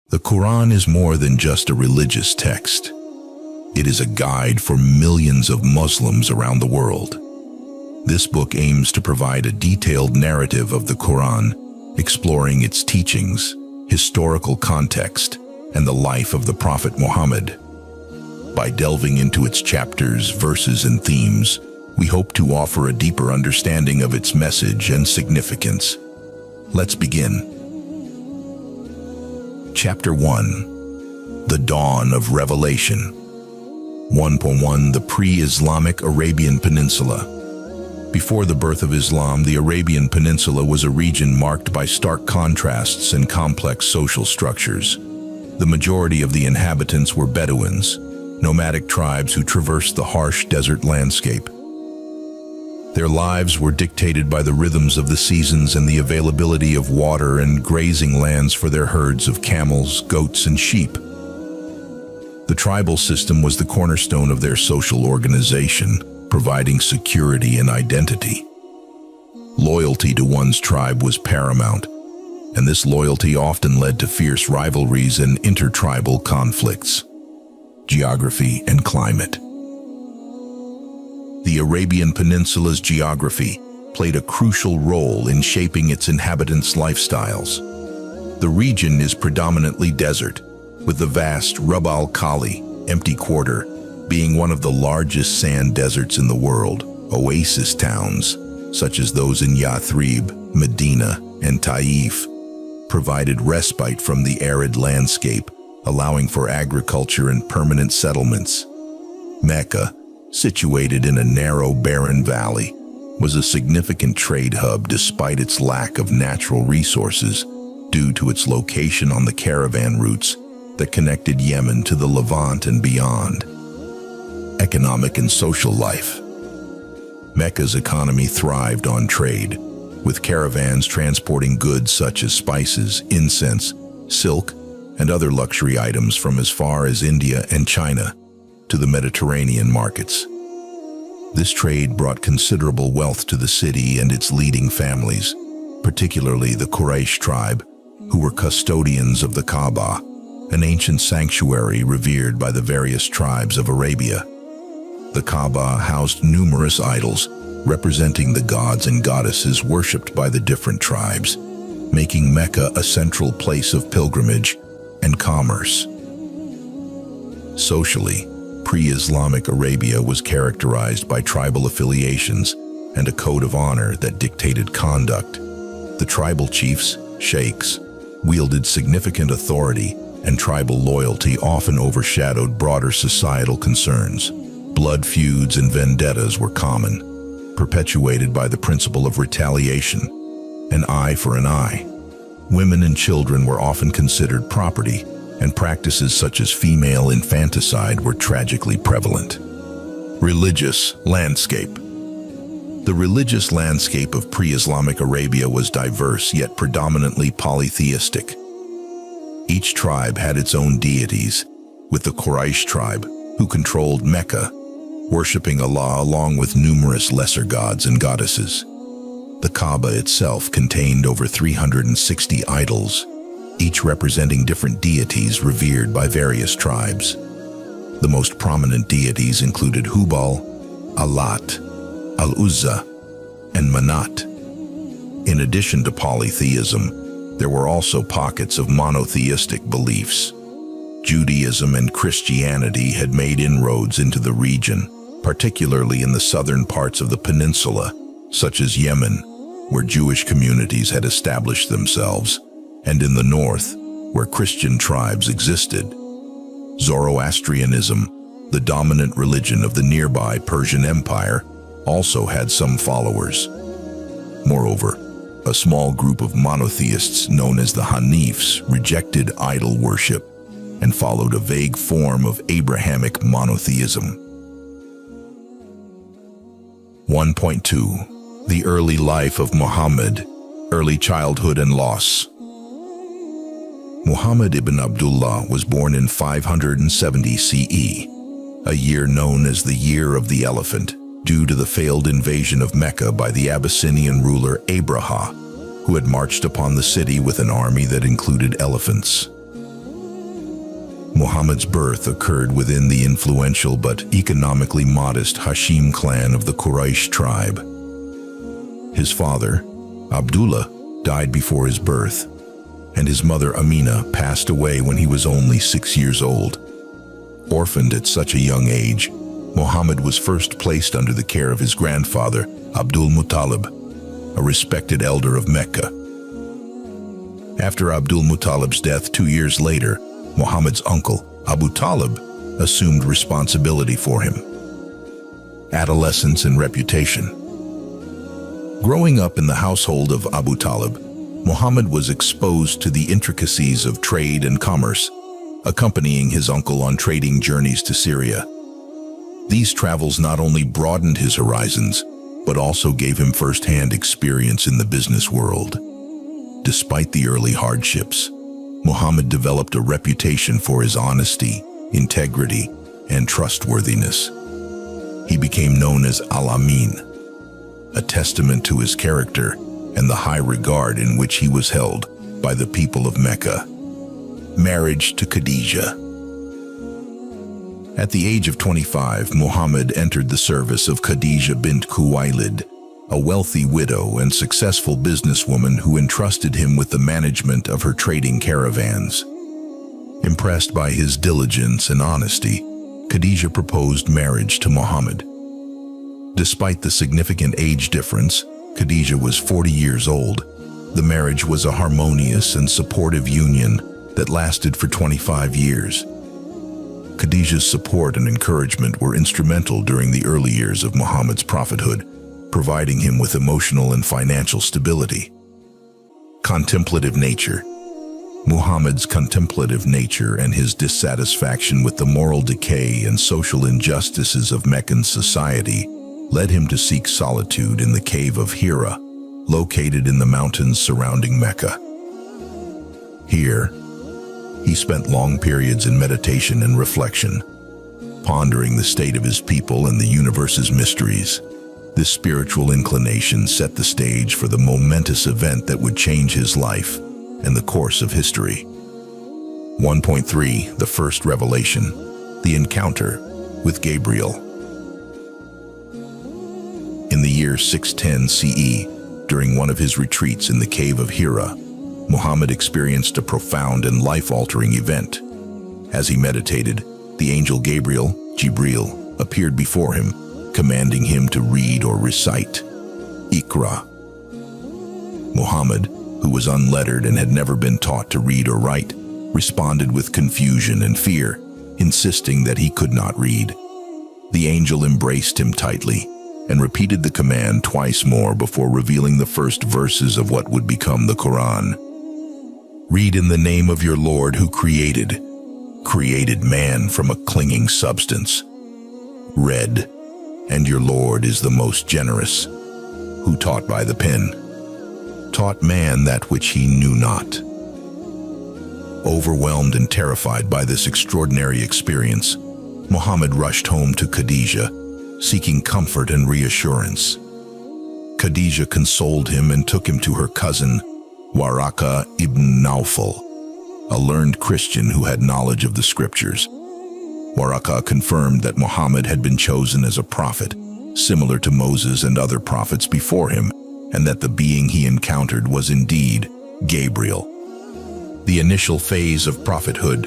The Qur'an is more than just a religious text. It is a guide for millions of Muslims around the world. This book aims to provide a detailed narrative of the Qur'an, exploring its teachings, historical context, and the life of the Prophet Muhammad. By delving into its chapters, verses, and themes, we hope to offer a deeper understanding of its message and significance. Let's begin. Chapter 1. The Dawn of Revelation. 1.1 The Pre-Islamic Arabian Peninsula. Before the birth of Islam, the Arabian Peninsula was a region marked by stark contrasts and complex social structures. The majority of the inhabitants were Bedouins, nomadic tribes who traversed the harsh desert landscape. Their lives were dictated by the rhythms of the seasons and the availability of water and grazing lands for their herds of camels, goats, and sheep. The tribal system was the cornerstone of their social organization, providing security and identity. Loyalty to one's tribe was paramount, and this loyalty often led to fierce rivalries and intertribal conflicts. Geography and climate. The Arabian Peninsula's geography played a crucial role in shaping its inhabitants' lifestyles. The region is predominantly desert, with the vast Rub al-Khali, empty quarter, being one of the largest sand deserts in the world. Oasis towns, such as those in Yathrib, Medina, and Taif, provided respite from the arid landscape, allowing for agriculture and permanent settlements. Mecca, situated in a narrow, barren valley, was a significant trade hub despite its lack of natural resources due to its location on the caravan routes that connected Yemen to the Levant and beyond. Economic and social life. Mecca's economy thrived on trade, with caravans transporting goods such as spices, incense, silk, and other luxury items from as far as India and China to the Mediterranean markets. This trade brought considerable wealth to the city and its leading families, particularly the Quraysh tribe, who were custodians of the Kaaba, an ancient sanctuary revered by the various tribes of Arabia. The Kaaba housed numerous idols representing the gods and goddesses worshipped by the different tribes, making Mecca a central place of pilgrimage and commerce. Socially, pre-Islamic Arabia was characterized by tribal affiliations and a code of honor that dictated conduct. The tribal chiefs, sheikhs, wielded significant authority, and tribal loyalty often overshadowed broader societal concerns. Blood feuds and vendettas were common, perpetuated by the principle of retaliation, an eye for an eye. Women and children were often considered property, and practices such as female infanticide were tragically prevalent. Religious landscape. The religious landscape of pre-Islamic Arabia was diverse yet predominantly polytheistic. Each tribe had its own deities, with the Quraysh tribe, who controlled Mecca, worshipping Allah along with numerous lesser gods and goddesses. The Kaaba itself contained over 360 idols, each representing different deities revered by various tribes. The most prominent deities included Hubal, Alat, Al-Uzza, and Manat. In addition to polytheism, there were also pockets of monotheistic beliefs. Judaism and Christianity had made inroads into the region, particularly in the southern parts of the peninsula, such as Yemen, where Jewish communities had established themselves, and in the north, where Christian tribes existed. Zoroastrianism, the dominant religion of the nearby Persian Empire, also had some followers. Moreover, a small group of monotheists known as the Hanifs rejected idol worship and followed a vague form of Abrahamic monotheism. 1.2 The Early Life of Muhammad, Early Childhood and Loss. Muhammad ibn Abdullah was born in 570 CE, a year known as the Year of the Elephant, due to the failed invasion of Mecca by the Abyssinian ruler Abraha, who had marched upon the city with an army that included elephants. Muhammad's birth occurred within the influential but economically modest Hashim clan of the Quraysh tribe. His father, Abdullah, died before his birth, and his mother Amina passed away when he was only 6 years old. Orphaned at such a young age, Muhammad was first placed under the care of his grandfather, Abdul Muttalib, a respected elder of Mecca. After Abdul Muttalib's death 2 years later, Muhammad's uncle, Abu Talib, assumed responsibility for him. Adolescence and reputation. Growing up in the household of Abu Talib, Muhammad was exposed to the intricacies of trade and commerce, accompanying his uncle on trading journeys to Syria. These travels not only broadened his horizons, but also gave him first-hand experience in the business world. Despite the early hardships, Muhammad developed a reputation for his honesty, integrity, and trustworthiness. He became known as Al-Amin, a testament to his character and the high regard in which he was held by the people of Mecca. Marriage to Khadijah. At the age of 25, Muhammad entered the service of Khadijah bint Khuwaylid, a wealthy widow and successful businesswoman who entrusted him with the management of her trading caravans. Impressed by his diligence and honesty, Khadijah proposed marriage to Muhammad. Despite the significant age difference, Khadijah was 40 years old. The marriage was a harmonious and supportive union that lasted for 25 years. Khadijah's support and encouragement were instrumental during the early years of Muhammad's prophethood, providing him with emotional and financial stability. Contemplative nature. Muhammad's contemplative nature and his dissatisfaction with the moral decay and social injustices of Meccan society led him to seek solitude in the cave of Hira, located in the mountains surrounding Mecca. Here, he spent long periods in meditation and reflection, pondering the state of his people and the universe's mysteries. This spiritual inclination set the stage for the momentous event that would change his life and the course of history. 1.3 The First Revelation, the Encounter with Gabriel. In the year 610 CE, during one of his retreats in the cave of Hira, Muhammad experienced a profound and life-altering event. As he meditated, the angel Gabriel, Jibril, appeared before him, commanding him to read or recite, Iqra. Muhammad, who was unlettered and had never been taught to read or write, responded with confusion and fear, insisting that he could not read. The angel embraced him tightly and repeated the command twice more before revealing the first verses of what would become the Qur'an. Read in the name of your Lord who created man from a clinging substance. Read, and your Lord is the most generous, who taught by the pen, taught man that which he knew not. Overwhelmed and terrified by this extraordinary experience, Muhammad rushed home to Khadijah, seeking comfort and reassurance. Khadijah consoled him and took him to her cousin, Waraka ibn Nawfal, a learned Christian who had knowledge of the scriptures. Waraka confirmed that Muhammad had been chosen as a prophet, similar to Moses and other prophets before him, and that the being he encountered was indeed Gabriel. The initial phase of prophethood.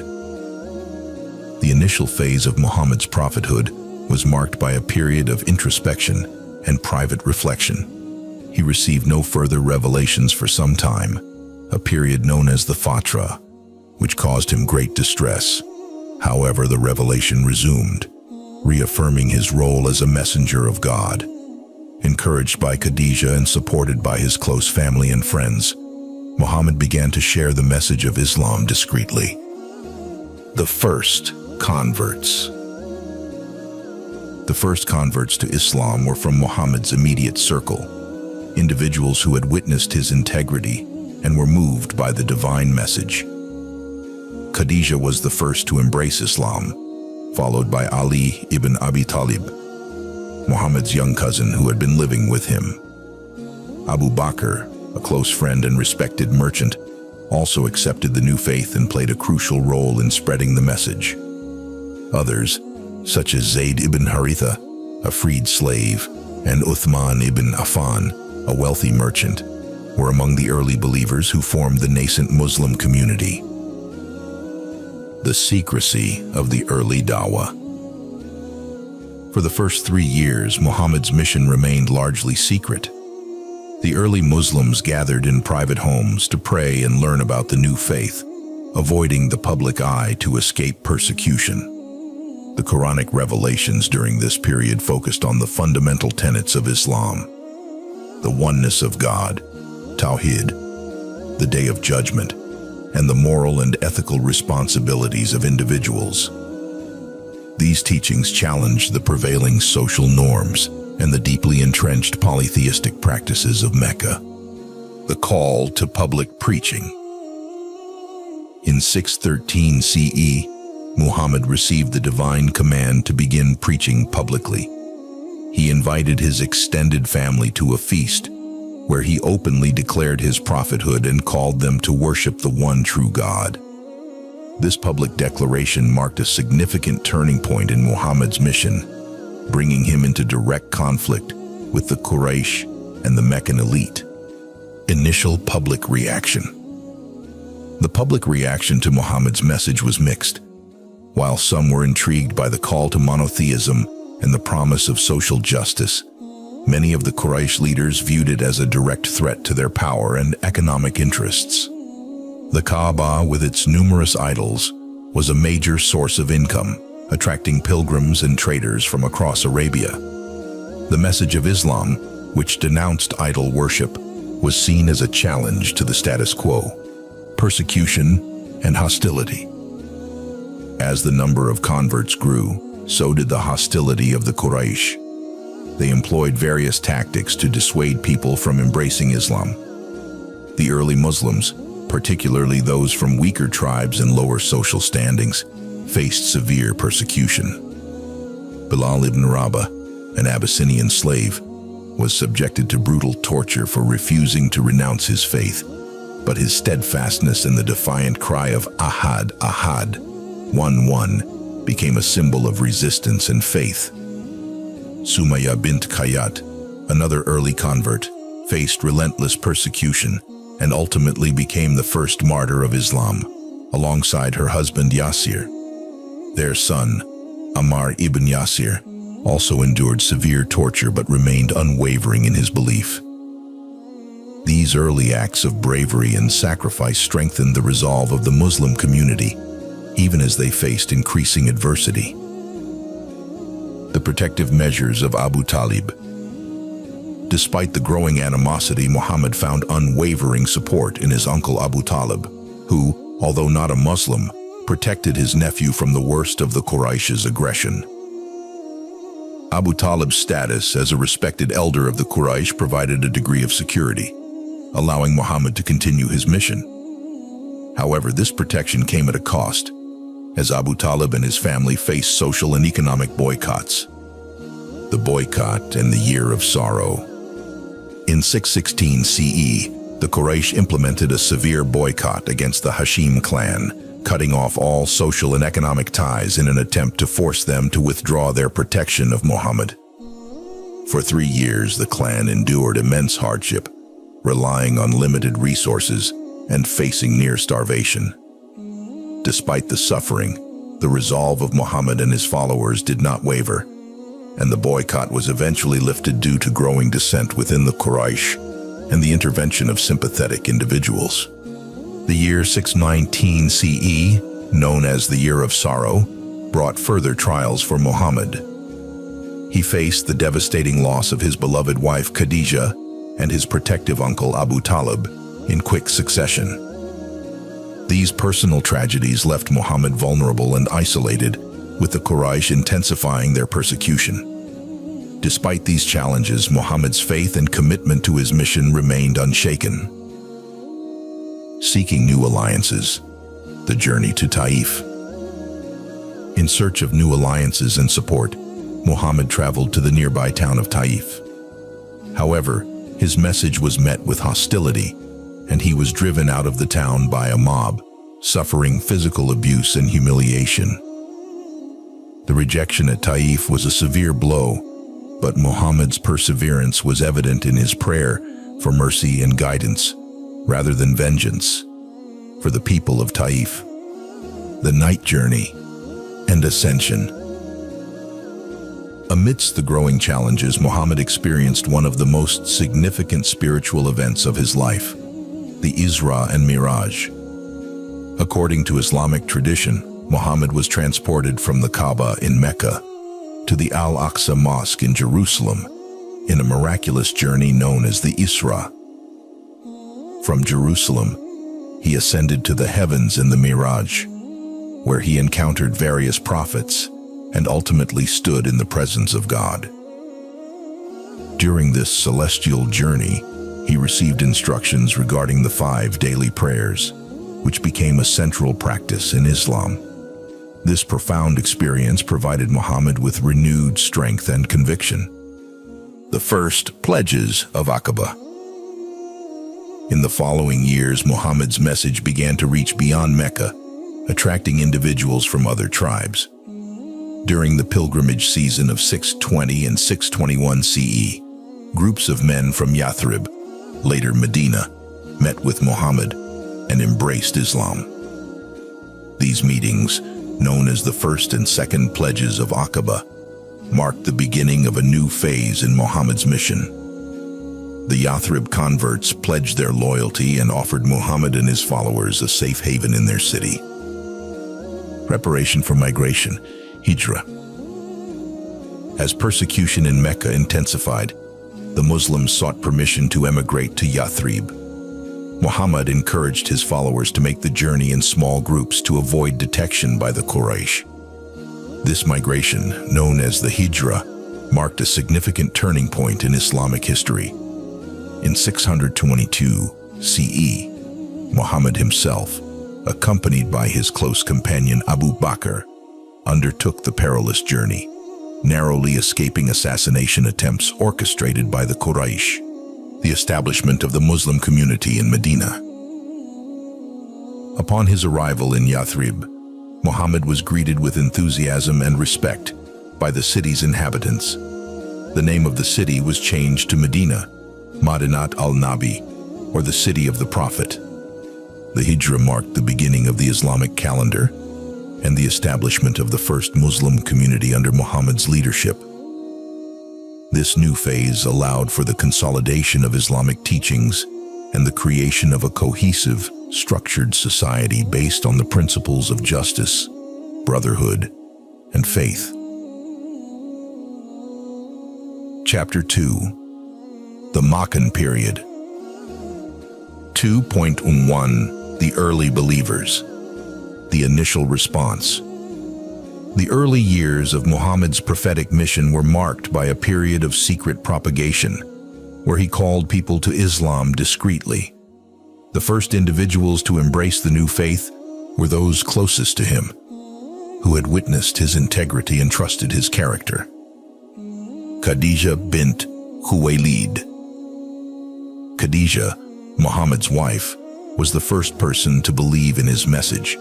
The initial phase of Muhammad's prophethood was marked by a period of introspection and private reflection. He received no further revelations for some time, a period known as the Fatra, which caused him great distress. However, the revelation resumed, reaffirming his role as a messenger of God. Encouraged by Khadijah and supported by his close family and friends, Muhammad began to share the message of Islam discreetly. The first converts. The first converts to Islam were from Muhammad's immediate circle, individuals who had witnessed his integrity and were moved by the divine message. Khadijah was the first to embrace Islam, followed by Ali ibn Abi Talib, Muhammad's young cousin who had been living with him. Abu Bakr, a close friend and respected merchant, also accepted the new faith and played a crucial role in spreading the message. Others, such as Zayd ibn Haritha, a freed slave, and Uthman ibn Affan, a wealthy merchant, were among the early believers who formed the nascent Muslim community. The secrecy of the early Dawah. For the first 3 years, Muhammad's mission remained largely secret. The early Muslims gathered in private homes to pray and learn about the new faith, avoiding the public eye to escape persecution. The Quranic revelations during this period focused on the fundamental tenets of Islam: the oneness of God, Tawhid, the Day of Judgment, and the moral and ethical responsibilities of individuals. These teachings challenged the prevailing social norms and the deeply entrenched polytheistic practices of Mecca. The call to public preaching. In 613 CE, Muhammad received the divine command to begin preaching publicly. He invited his extended family to a feast, where he openly declared his prophethood and called them to worship the one true God. This public declaration marked a significant turning point in Muhammad's mission, bringing him into direct conflict with the Quraysh and the Meccan elite. Initial public reaction. The public reaction to Muhammad's message was mixed. While some were intrigued by the call to monotheism and the promise of social justice, many of the Quraysh leaders viewed it as a direct threat to their power and economic interests. The Kaaba, with its numerous idols, was a major source of income, attracting pilgrims and traders from across Arabia. The message of Islam, which denounced idol worship, was seen as a challenge to the status quo, persecution, and hostility. As the number of converts grew, so did the hostility of the Quraysh. They employed various tactics to dissuade people from embracing Islam. The early Muslims, particularly those from weaker tribes and lower social standings, faced severe persecution. Bilal ibn Rabah, an Abyssinian slave, was subjected to brutal torture for refusing to renounce his faith, but his steadfastness and the defiant cry of Ahad, Ahad, 1-1, became a symbol of resistance and faith. Sumayya bint Khayyat, another early convert, faced relentless persecution and ultimately became the first martyr of Islam, alongside her husband Yasir. Their son, Ammar ibn Yasir, also endured severe torture but remained unwavering in his belief. These early acts of bravery and sacrifice strengthened the resolve of the Muslim community, even as they faced increasing adversity. The protective measures of Abu Talib. Despite the growing animosity, Muhammad found unwavering support in his uncle Abu Talib, who, although not a Muslim, protected his nephew from the worst of the Quraysh's aggression. Abu Talib's status as a respected elder of the Quraysh provided a degree of security, allowing Muhammad to continue his mission. However, this protection came at a cost, as Abu Talib and his family faced social and economic boycotts. The boycott and the Year of Sorrow. In 616 CE, the Quraysh implemented a severe boycott against the Hashim clan, cutting off all social and economic ties in an attempt to force them to withdraw their protection of Muhammad. For 3 years, the clan endured immense hardship, relying on limited resources and facing near starvation. Despite the suffering, the resolve of Muhammad and his followers did not waver, and the boycott was eventually lifted due to growing dissent within the Quraysh and the intervention of sympathetic individuals. The year 619 CE, known as the Year of Sorrow, brought further trials for Muhammad. He faced the devastating loss of his beloved wife Khadijah and his protective uncle Abu Talib in quick succession. These personal tragedies left Muhammad vulnerable and isolated, with the Quraysh intensifying their persecution. Despite these challenges, Muhammad's faith and commitment to his mission remained unshaken. Seeking new alliances. The journey to Taif. In search of new alliances and support, Muhammad traveled to the nearby town of Taif. However, his message was met with hostility, and he was driven out of the town by a mob, suffering physical abuse and humiliation. The rejection at Taif was a severe blow, but Muhammad's perseverance was evident in his prayer for mercy and guidance, rather than vengeance, for the people of Taif. The night journey and ascension. Amidst the growing challenges, Muhammad experienced one of the most significant spiritual events of his life, the Isra and Miraj. According to Islamic tradition, Muhammad was transported from the Kaaba in Mecca to the Al-Aqsa Mosque in Jerusalem in a miraculous journey known as the Isra. From Jerusalem, he ascended to the heavens in the Miraj, where he encountered various prophets and ultimately stood in the presence of God. During this celestial journey, he received instructions regarding the 5 daily prayers, which became a central practice in Islam. This profound experience provided Muhammad with renewed strength and conviction. The first pledges of Aqaba. In the following years, Muhammad's message began to reach beyond Mecca, attracting individuals from other tribes. During the pilgrimage season of 620 and 621 CE, groups of men from Yathrib, later Medina, met with Muhammad and embraced Islam. These meetings, known as the first and second pledges of Aqaba, marked the beginning of a new phase in Muhammad's mission. The Yathrib converts pledged their loyalty and offered Muhammad and his followers a safe haven in their city. Preparation for migration, Hijrah. As persecution in Mecca intensified, the Muslims sought permission to emigrate to Yathrib. Muhammad encouraged his followers to make the journey in small groups to avoid detection by the Quraysh. This migration, known as the Hijrah, marked a significant turning point in Islamic history. In 622 CE, Muhammad himself, accompanied by his close companion Abu Bakr, undertook the perilous journey, narrowly escaping assassination attempts orchestrated by the Quraysh. The establishment of the Muslim community in Medina. Upon his arrival in Yathrib, Muhammad was greeted with enthusiasm and respect by the city's inhabitants. The name of the city was changed to Medina, Madinat al-Nabi, or the city of the Prophet. The Hijrah marked the beginning of the Islamic calendar and the establishment of the first Muslim community under Muhammad's leadership. This new phase allowed for the consolidation of Islamic teachings and the creation of a cohesive, structured society based on the principles of justice, brotherhood, and faith. Chapter 2. The Makkan Period. 2.1 The Early Believers. The Initial Response. The early years of Muhammad's prophetic mission were marked by a period of secret propagation, where he called people to Islam discreetly. The first individuals to embrace the new faith were those closest to him, who had witnessed his integrity and trusted his character. Khadija bint Khuwaylid. Khadija, Muhammad's wife, was the first person to believe in his message.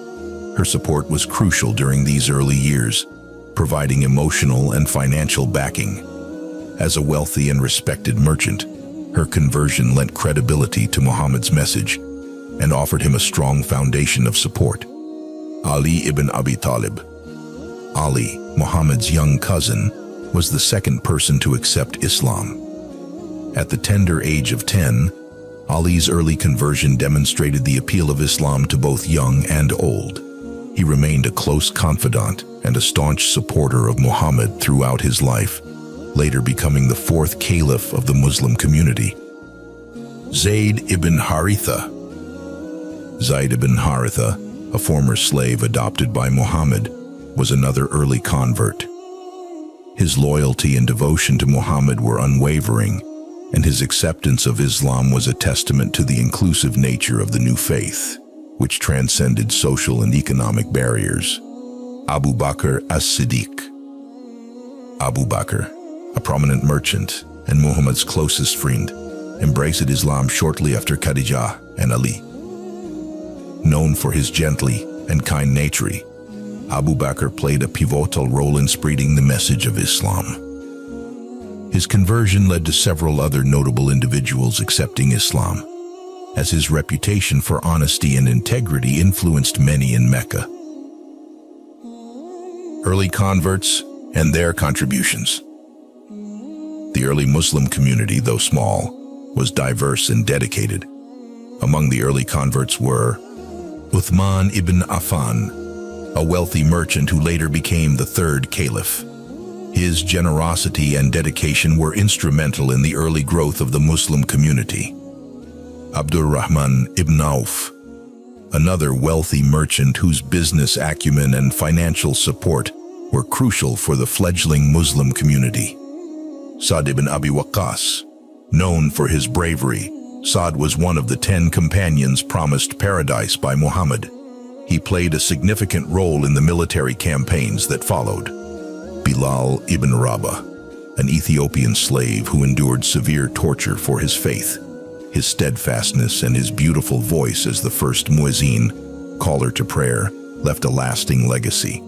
Her support was crucial during these early years, providing emotional and financial backing. As a wealthy and respected merchant, her conversion lent credibility to Muhammad's message and offered him a strong foundation of support. Ali ibn Abi Talib. Ali, Muhammad's young cousin, was the second person to accept Islam. At the tender age of 10, Ali's early conversion demonstrated the appeal of Islam to both young and old. He remained a close confidant and a staunch supporter of Muhammad throughout his life, later becoming the 4th caliph of the Muslim community. Zayd ibn Haritha. Zayd ibn Haritha, a former slave adopted by Muhammad, was another early convert. His loyalty and devotion to Muhammad were unwavering, and his acceptance of Islam was a testament to the inclusive nature of the new faith, which transcended social and economic barriers. Abu Bakr as-Siddiq. Abu Bakr, a prominent merchant and Muhammad's closest friend, embraced Islam shortly after Khadija. and Ali. Known for his gently and kind nature, Abu Bakr played a pivotal role in spreading the message of Islam. His conversion led to several other notable individuals accepting Islam, as his reputation for honesty and integrity influenced many in Mecca. Early converts and their contributions. The early Muslim community, though small, was diverse and dedicated. Among the early converts were Uthman ibn Affan, a wealthy merchant who later became the third caliph. His generosity and dedication were instrumental in the early growth of the Muslim community. Abdurrahman ibn Auf, another wealthy merchant whose business acumen and financial support were crucial for the fledgling Muslim community. Sa'd ibn Abi Waqqas, known for his bravery, Sa'd was one of the 10 companions promised paradise by Muhammad. He played a significant role in the military campaigns that followed. Bilal ibn Rabah, an Ethiopian slave who endured severe torture for his faith. His steadfastness and his beautiful voice as the first muezzin, caller to prayer, left a lasting legacy.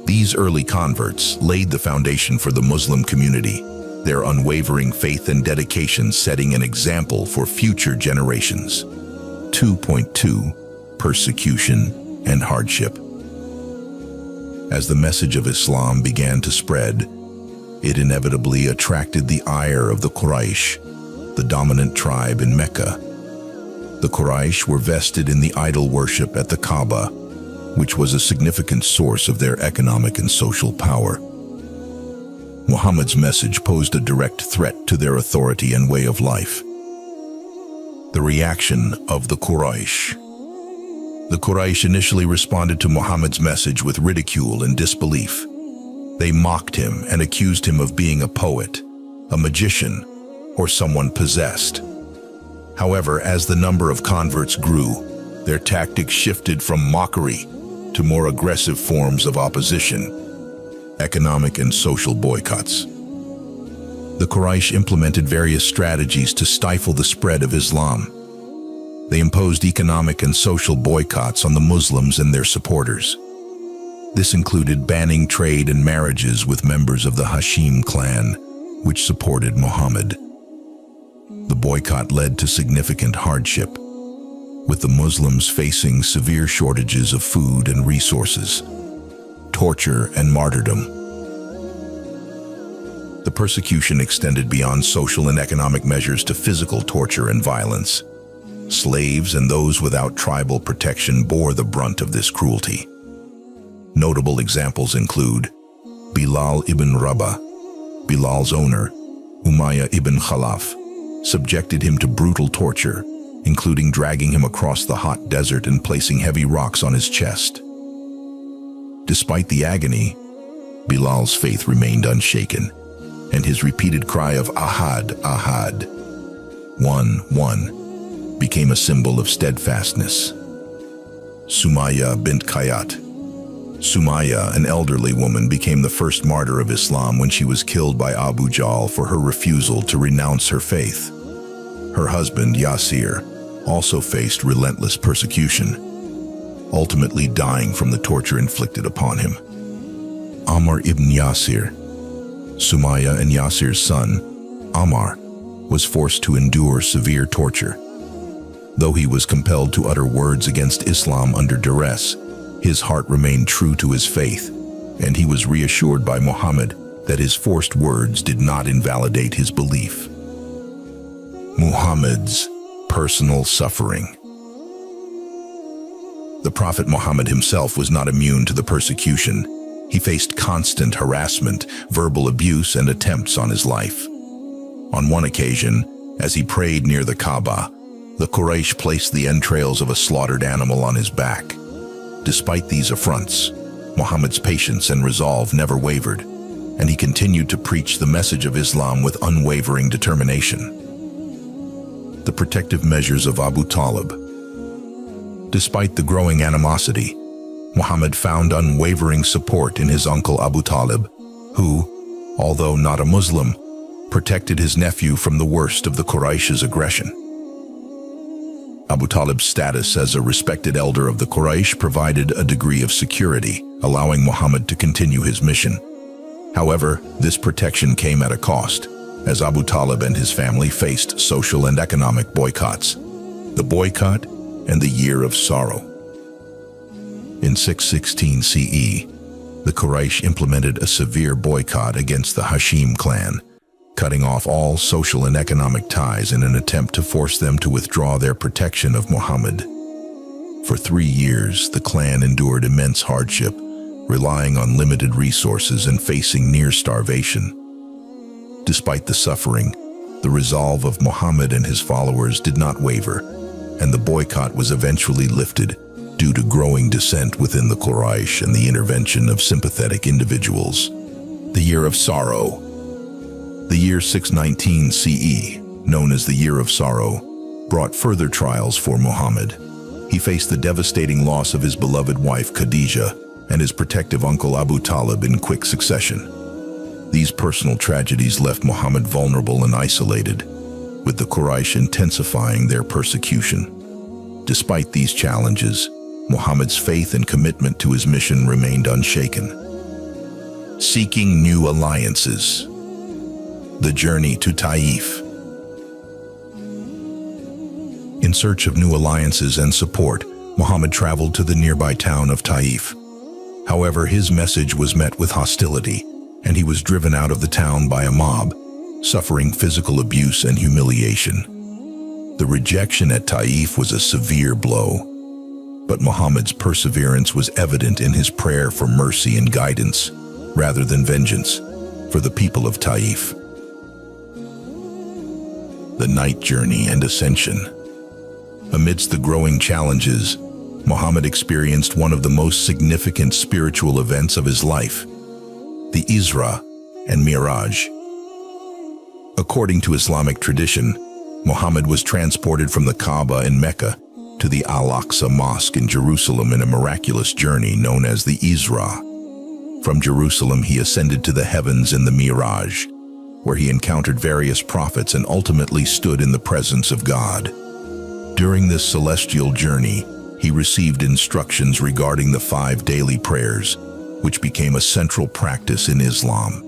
These early converts laid the foundation for the Muslim community, their unwavering faith and dedication setting an example for future generations. 2.2 Persecution and hardship. As the message of Islam began to spread, it inevitably attracted the ire of the Quraysh, the dominant tribe in Mecca. The Quraysh were vested in the idol worship at the Kaaba, which was a significant source of their economic and social power. Muhammad's message posed a direct threat to their authority and way of life. The reaction of the Quraysh. The Quraysh initially responded to Muhammad's message with ridicule and disbelief. They mocked him and accused him of being a poet, a magician, or someone possessed. However, as the number of converts grew, their tactics shifted from mockery to more aggressive forms of opposition. Economic and social boycotts. The Quraysh implemented various strategies to stifle the spread of Islam. They imposed economic and social boycotts on the Muslims and their supporters. This included banning trade and marriages with members of the Hashim clan, which supported Muhammad. The boycott led to significant hardship, with the Muslims facing severe shortages of food and resources, torture and martyrdom. The persecution extended beyond social and economic measures to physical torture and violence. Slaves and those without tribal protection bore the brunt of this cruelty. Notable examples include Bilal ibn Rabah. Bilal's owner, Ummah ibn Khalaf, subjected him to brutal torture, including dragging him across the hot desert and placing heavy rocks on his chest. Despite the agony, Bilal's faith remained unshaken, and his repeated cry of Ahad, Ahad, one, one, became a symbol of steadfastness. Sumayya bint Kayat. Sumayya, an elderly woman, became the first martyr of Islam when she was killed by Abu Jahl for her refusal to renounce her faith. Her husband, Yasir, also faced relentless persecution, ultimately dying from the torture inflicted upon him. Ammar ibn Yasir. Sumayya and Yasir's son, Ammar, was forced to endure severe torture. Though he was compelled to utter words against Islam under duress, his heart remained true to his faith, and he was reassured by Muhammad that his forced words did not invalidate his belief. Muhammad's personal suffering. The Prophet Muhammad himself was not immune to the persecution. He faced constant harassment, verbal abuse, and attempts on his life. On one occasion, as he prayed near the Kaaba, the Quraysh placed the entrails of a slaughtered animal on his back. Despite these affronts, Muhammad's patience and resolve never wavered, and he continued to preach the message of Islam with unwavering determination. The protective measures of Abu Talib. Despite the growing animosity, Muhammad found unwavering support in his uncle Abu Talib, who, although not a Muslim, protected his nephew from the worst of the Quraysh's aggression. Abu Talib's status as a respected elder of the Quraysh provided a degree of security, allowing Muhammad to continue his mission. However, this protection came at a cost, as Abu Talib and his family faced social and economic boycotts. The boycott and the Year of Sorrow. In 616 CE, the Quraysh implemented a severe boycott against the Hashim clan, cutting off all social and economic ties in an attempt to force them to withdraw their protection of Muhammad. For 3 years, the clan endured immense hardship, relying on limited resources and facing near starvation. Despite the suffering, the resolve of Muhammad and his followers did not waver, and the boycott was eventually lifted due to growing dissent within the Quraysh and the intervention of sympathetic individuals. The Year of Sorrow. The year 619 CE, known as the Year of Sorrow, brought further trials for Muhammad. He faced the devastating loss of his beloved wife Khadijah and his protective uncle Abu Talib in quick succession. These personal tragedies left Muhammad vulnerable and isolated, with the Quraysh intensifying their persecution. Despite these challenges, Muhammad's faith and commitment to his mission remained unshaken. Seeking new alliances. The journey to Taif. In search of new alliances and support, Muhammad traveled to the nearby town of Taif. However, his message was met with hostility, and he was driven out of the town by a mob, suffering physical abuse and humiliation. The rejection at Taif was a severe blow, but Muhammad's perseverance was evident in his prayer for mercy and guidance, rather than vengeance, for the people of Taif. The night journey and ascension. Amidst the growing challenges, Muhammad experienced one of the most significant spiritual events of his life, the Isra and Miraj. According to Islamic tradition, Muhammad was transported from the Kaaba in Mecca to the Al-Aqsa Mosque in Jerusalem in a miraculous journey known as the Isra. From Jerusalem, he ascended to the heavens in the Miraj, where he encountered various prophets and ultimately stood in the presence of God. During this celestial journey, he received instructions regarding the 5 daily prayers, which became a central practice in Islam.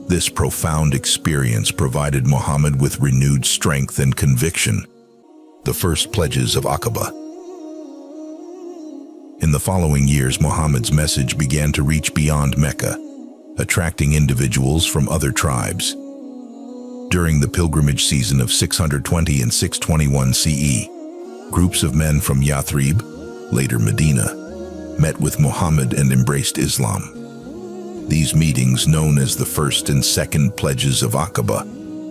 This profound experience provided Muhammad with renewed strength and conviction. The first pledges of Aqaba. In the following years, Muhammad's message began to reach beyond Mecca, attracting individuals from other tribes. During the pilgrimage season of 620 and 621 CE, groups of men from Yathrib, later Medina, met with Muhammad and embraced Islam. These meetings, known as the first and second pledges of Aqaba,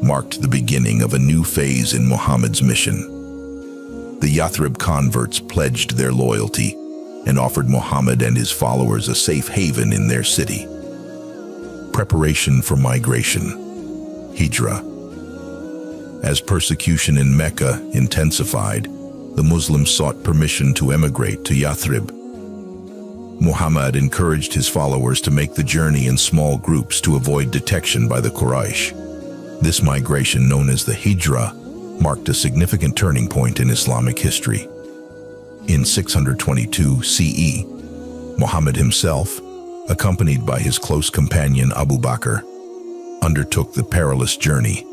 marked the beginning of a new phase in Muhammad's mission. The Yathrib converts pledged their loyalty and offered Muhammad and his followers a safe haven in their city. Preparation for migration. Hijrah. As persecution in Mecca intensified, the Muslims sought permission to emigrate to Yathrib. Muhammad encouraged his followers to make the journey in small groups to avoid detection by the Quraysh. This migration, known as the Hijrah, marked a significant turning point in Islamic history. In 622 CE, Muhammad himself, accompanied by his close companion Abu Bakr, undertook the perilous journey,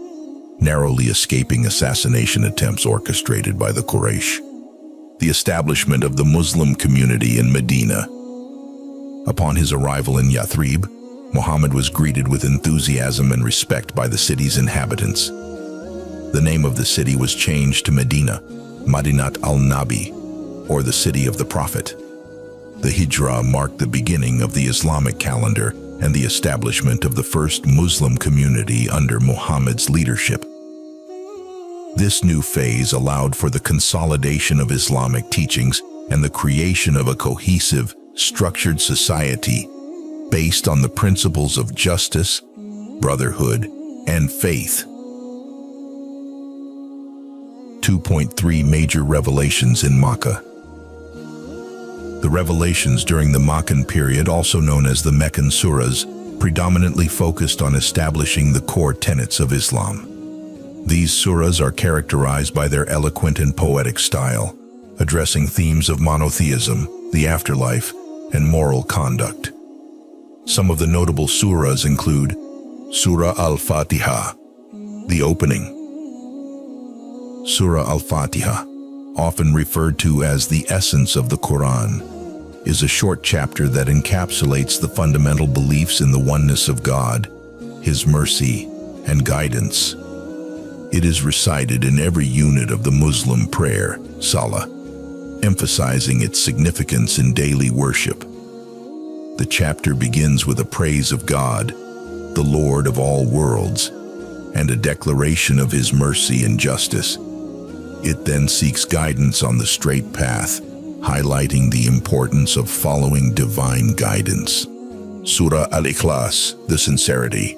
narrowly escaping assassination attempts orchestrated by the Quraysh. The establishment of the Muslim community in Medina. Upon his arrival in Yathrib, Muhammad was greeted with enthusiasm and respect by the city's inhabitants. The name of the city was changed to Medina, Madinat al-Nabi, or the City of the Prophet. The Hijrah marked the beginning of the Islamic calendar and the establishment of the first Muslim community under Muhammad's leadership. This new phase allowed for the consolidation of Islamic teachings and the creation of a cohesive, structured society based on the principles of justice, brotherhood, and faith. 2.3 Major revelations in Makkah. The revelations during the Meccan period, also known as the Meccan Surahs, predominantly focused on establishing the core tenets of Islam. These surahs are characterized by their eloquent and poetic style, addressing themes of monotheism, the afterlife, and moral conduct. Some of the notable surahs include Surah Al-Fatiha, the opening. Surah Al-Fatiha, often referred to as the essence of the Qur'an, is a short chapter that encapsulates the fundamental beliefs in the oneness of God, His mercy, and guidance. It is recited in every unit of the Muslim prayer, Salah, emphasizing its significance in daily worship. The chapter begins with a praise of God, the Lord of all worlds, and a declaration of His mercy and justice. It then seeks guidance on the straight path, highlighting the importance of following divine guidance. Surah Al-Ikhlas, the sincerity.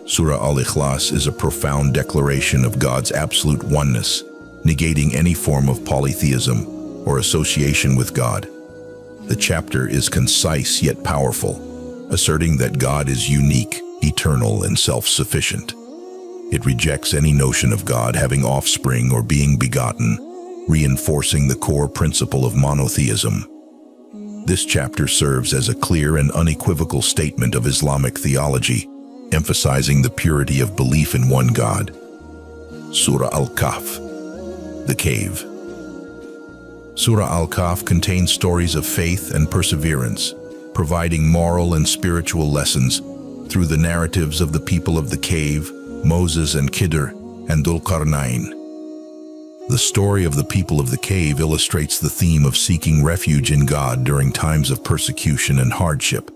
Surah Al-Ikhlas is a profound declaration of God's absolute oneness, negating any form of polytheism or association with God. The chapter is concise yet powerful, asserting that God is unique, eternal, and self-sufficient. It rejects any notion of God having offspring or being begotten, reinforcing the core principle of monotheism. This chapter serves as a clear and unequivocal statement of Islamic theology, emphasizing the purity of belief in one God. Surah Al-Kahf, the cave. Surah Al-Kahf contains stories of faith and perseverance, providing moral and spiritual lessons through the narratives of the people of the cave, Moses and Khidr, and Dhul-Qarnayn. The story of the people of the cave illustrates the theme of seeking refuge in God during times of persecution and hardship.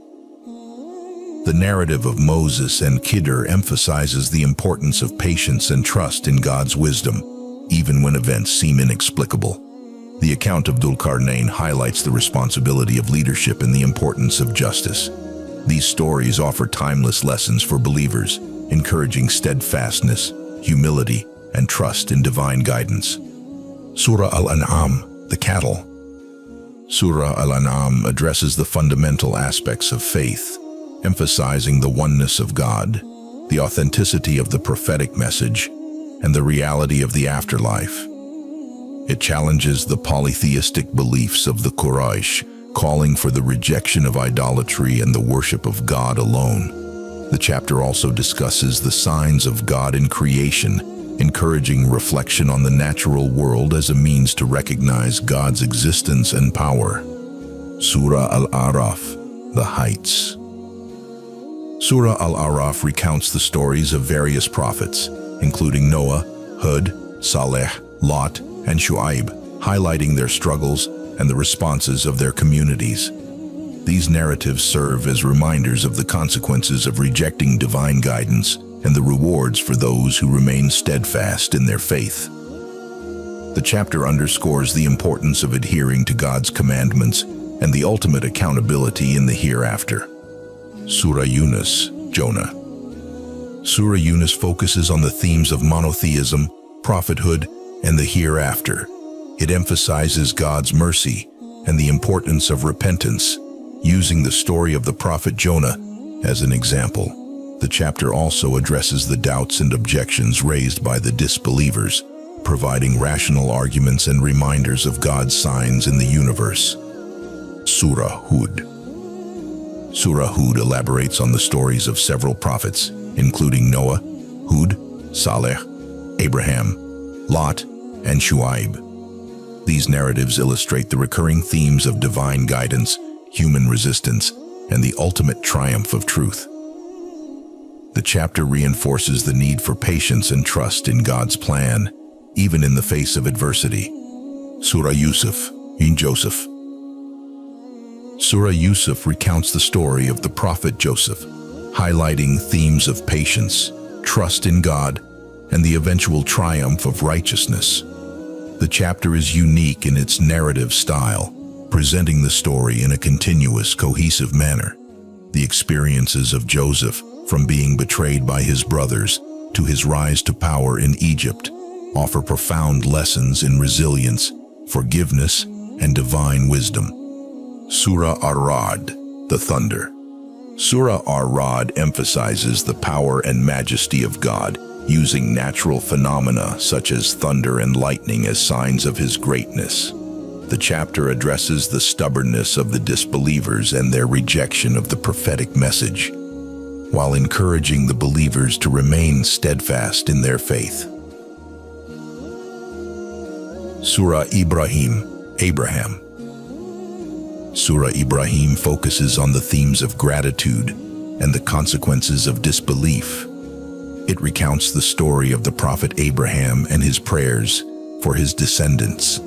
The narrative of Moses and Khidr emphasizes the importance of patience and trust in God's wisdom, even when events seem inexplicable. The account of Dhul-Qarnayn highlights the responsibility of leadership and the importance of justice. These stories offer timeless lessons for believers, encouraging steadfastness, humility, and trust in divine guidance. Surah Al-An'am, the cattle. Surah Al-An'am addresses the fundamental aspects of faith, emphasizing the oneness of God, the authenticity of the prophetic message, and the reality of the afterlife. It challenges the polytheistic beliefs of the Quraysh, calling for the rejection of idolatry and the worship of God alone. The chapter also discusses the signs of God in creation, encouraging reflection on the natural world as a means to recognize God's existence and power. Surah Al-A'raf, the heights. Surah Al-A'raf recounts the stories of various prophets, including Noah, Hud, Saleh, Lot, and Shu'aib, highlighting their struggles and the responses of their communities. These narratives serve as reminders of the consequences of rejecting divine guidance and the rewards for those who remain steadfast in their faith. The chapter underscores the importance of adhering to God's commandments and the ultimate accountability in the hereafter. Surah Yunus, Jonah. Surah Yunus focuses on the themes of monotheism, prophethood, and the hereafter. It emphasizes God's mercy and the importance of repentance, using the story of the prophet Jonah as an example. The chapter also addresses the doubts and objections raised by the disbelievers, providing rational arguments and reminders of God's signs in the universe. Surah Hud. Surah Hud elaborates on the stories of several prophets, including Noah, Hud, Saleh, Abraham, Lot, and Shu'aib. These narratives illustrate the recurring themes of divine guidance, human resistance, and the ultimate triumph of truth. The chapter reinforces the need for patience and trust in God's plan, even in the face of adversity. Surah Yusuf, in Joseph. Surah Yusuf recounts the story of the prophet Joseph, highlighting themes of patience, trust in God, and the eventual triumph of righteousness. The chapter is unique in its narrative style, presenting the story in a continuous, cohesive manner. The experiences of Joseph, from being betrayed by his brothers to his rise to power in Egypt, offer profound lessons in resilience, forgiveness, and divine wisdom. Surah Ar-Ra'd, the thunder. Surah Ar-Ra'd emphasizes the power and majesty of God, using natural phenomena such as thunder and lightning as signs of his greatness. The chapter addresses the stubbornness of the disbelievers and their rejection of the prophetic message, while encouraging the believers to remain steadfast in their faith. Surah Ibrahim, Abraham. Surah Ibrahim focuses on the themes of gratitude and the consequences of disbelief. It recounts the story of the prophet Abraham and his prayers for his descendants.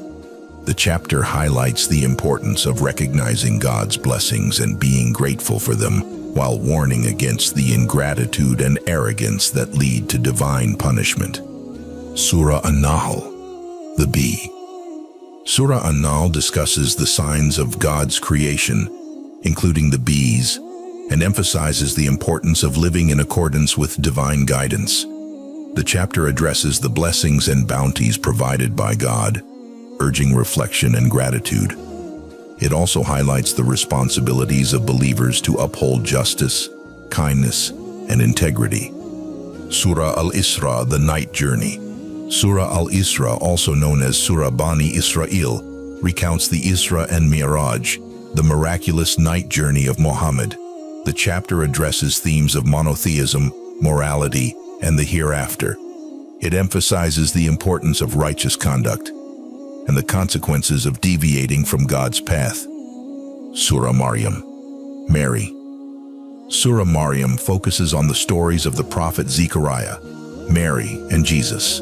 The chapter highlights the importance of recognizing God's blessings and being grateful for them, while warning against the ingratitude and arrogance that lead to divine punishment. Surah An-Nahl, the bee. Surah An-Nahl discusses the signs of God's creation, including the bees, and emphasizes the importance of living in accordance with divine guidance. The chapter addresses the blessings and bounties provided by God, urging reflection and gratitude. It also highlights the responsibilities of believers to uphold justice, kindness, and integrity. Surah Al-Isra, the night journey. Surah Al-Isra, also known as Surah Bani Israel, recounts the Isra and Mi'raj, the miraculous night journey of Muhammad. The chapter addresses themes of monotheism, morality, and the hereafter. It emphasizes the importance of righteous conduct and the consequences of deviating from God's path. Surah Maryam, Mary. Surah Maryam focuses on the stories of the prophet Zechariah, Mary, and Jesus,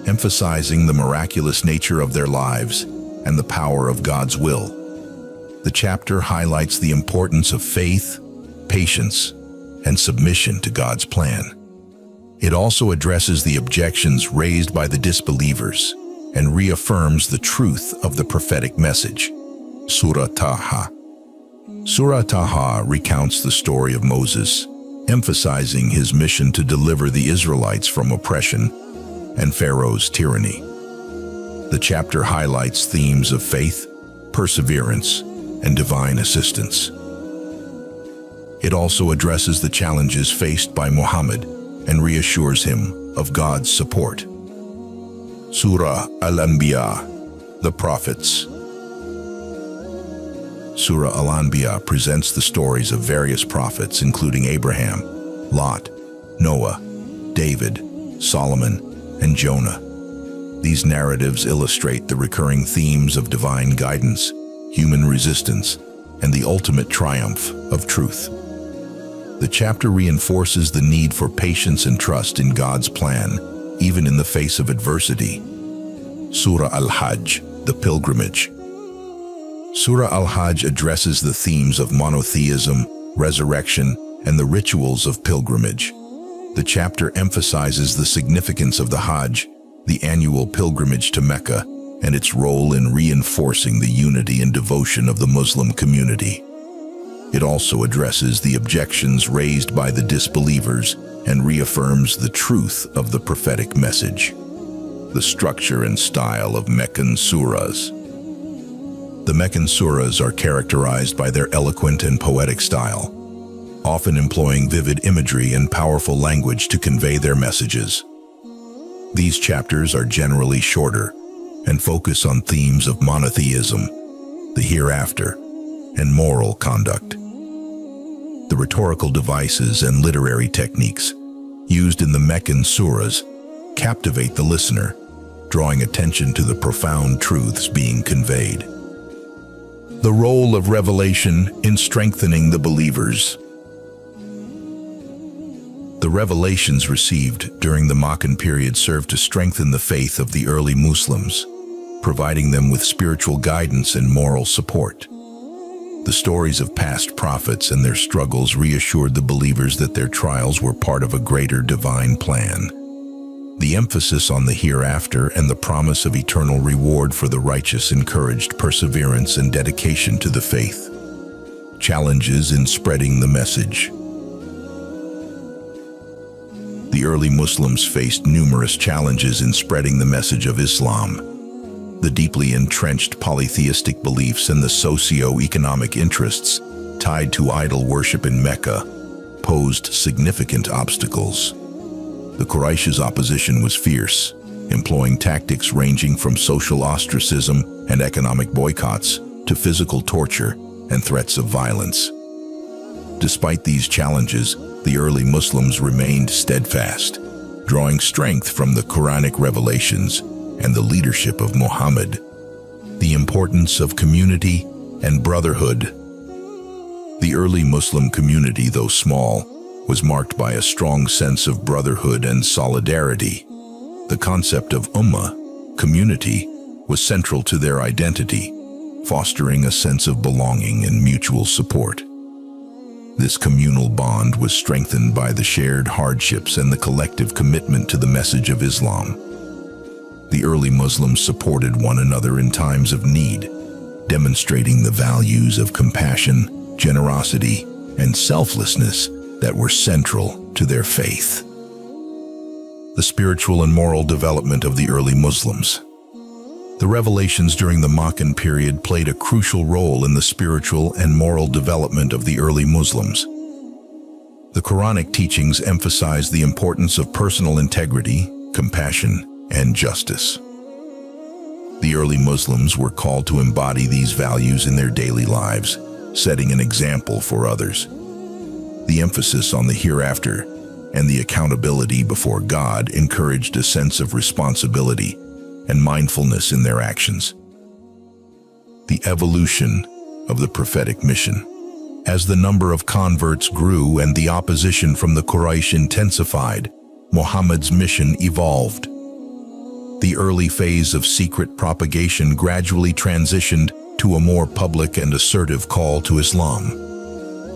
emphasizing the miraculous nature of their lives and the power of God's will. The chapter highlights the importance of faith, patience, and submission to God's plan. It also addresses the objections raised by the disbelievers and reaffirms the truth of the prophetic message. Surah Taha. Surah Taha recounts the story of Moses, emphasizing his mission to deliver the Israelites from oppression and Pharaoh's tyranny. The chapter highlights themes of faith, perseverance, and divine assistance. It also addresses the challenges faced by Muhammad and reassures him of God's support. Surah Al-Anbiya, the Prophets. Surah Al-Anbiya presents the stories of various prophets, including Abraham, Lot, Noah, David, Solomon, and Jonah. These narratives illustrate the recurring themes of divine guidance, human resistance, and the ultimate triumph of truth. The chapter reinforces the need for patience and trust in God's plan, even in the face of adversity. Surah Al-Hajj, the Pilgrimage. Surah Al-Hajj addresses the themes of monotheism, resurrection, and the rituals of pilgrimage. The chapter emphasizes the significance of the Hajj, the annual pilgrimage to Mecca, and its role in reinforcing the unity and devotion of the Muslim community. It also addresses the objections raised by the disbelievers and reaffirms the truth of the prophetic message. The structure and style of Meccan surahs. The Meccan surahs are characterized by their eloquent and poetic style, often employing vivid imagery and powerful language to convey their messages. These chapters are generally shorter and focus on themes of monotheism, the hereafter, and moral conduct. The rhetorical devices and literary techniques used in the Meccan surahs captivate the listener, drawing attention to the profound truths being conveyed. The role of revelation in strengthening the believers. The revelations received during the Meccan period served to strengthen the faith of the early Muslims, providing them with spiritual guidance and moral support. The stories of past prophets and their struggles reassured the believers that their trials were part of a greater divine plan. The emphasis on the hereafter and the promise of eternal reward for the righteous encouraged perseverance and dedication to the faith. Challenges in spreading the message. The early Muslims faced numerous challenges in spreading the message of Islam. The deeply entrenched polytheistic beliefs and the socio-economic interests tied to idol worship in Mecca posed significant obstacles. The Quraysh's opposition was fierce, employing tactics ranging from social ostracism and economic boycotts to physical torture and threats of violence. Despite these challenges, the early Muslims remained steadfast, drawing strength from the Quranic revelations and the leadership of Muhammad. The importance of community and brotherhood. The early Muslim community, though small, was marked by a strong sense of brotherhood and solidarity. The concept of Ummah, community, was central to their identity, fostering a sense of belonging and mutual support. This communal bond was strengthened by the shared hardships and the collective commitment to the message of Islam. The early Muslims supported one another in times of need, demonstrating the values of compassion, generosity, and selflessness that were central to their faith. The spiritual and moral development of the early Muslims. The revelations during the Meccan period played a crucial role in the spiritual and moral development of the early Muslims. The Quranic teachings emphasized the importance of personal integrity, compassion, and justice. The early Muslims were called to embody these values in their daily lives, setting an example for others. The emphasis on the hereafter and the accountability before God encouraged a sense of responsibility and mindfulness in their actions. The evolution of the prophetic mission. As the number of converts grew and the opposition from the Quraysh intensified, Muhammad's mission evolved. The early phase of secret propagation gradually transitioned to a more public and assertive call to Islam.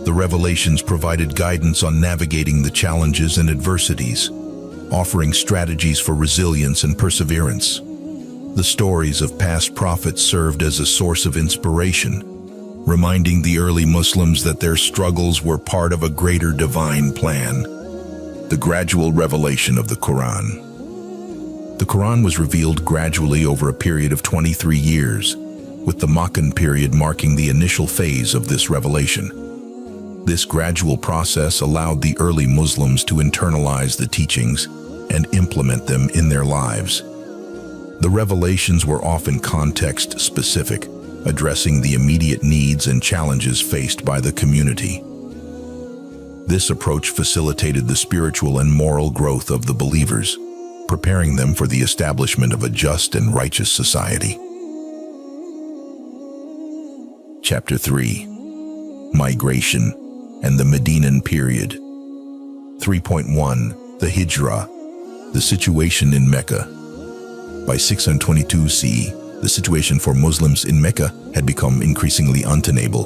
The revelations provided guidance on navigating the challenges and adversities, offering strategies for resilience and perseverance. The stories of past prophets served as a source of inspiration, reminding the early Muslims that their struggles were part of a greater divine plan. The gradual revelation of the Qur'an. The Qur'an was revealed gradually over a period of 23 years, with the Meccan period marking the initial phase of this revelation. This gradual process allowed the early Muslims to internalize the teachings and implement them in their lives. The revelations were often context-specific, addressing the immediate needs and challenges faced by the community. This approach facilitated the spiritual and moral growth of the believers, preparing them for the establishment of a just and righteous society. Chapter 3. Migration and the Medinan period. 3.1. The Hijrah, the situation in Mecca. By 622 CE, the situation for Muslims in Mecca had become increasingly untenable.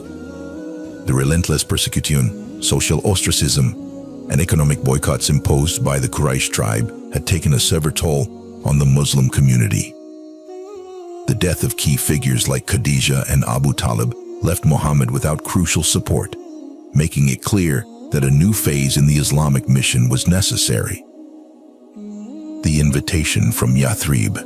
The relentless persecution, social ostracism, and economic boycotts imposed by the Quraysh tribe had taken a severe toll on the Muslim community. The death of key figures like Khadija and Abu Talib left Muhammad without crucial support, making it clear that a new phase in the Islamic mission was necessary. The invitation from Yathrib.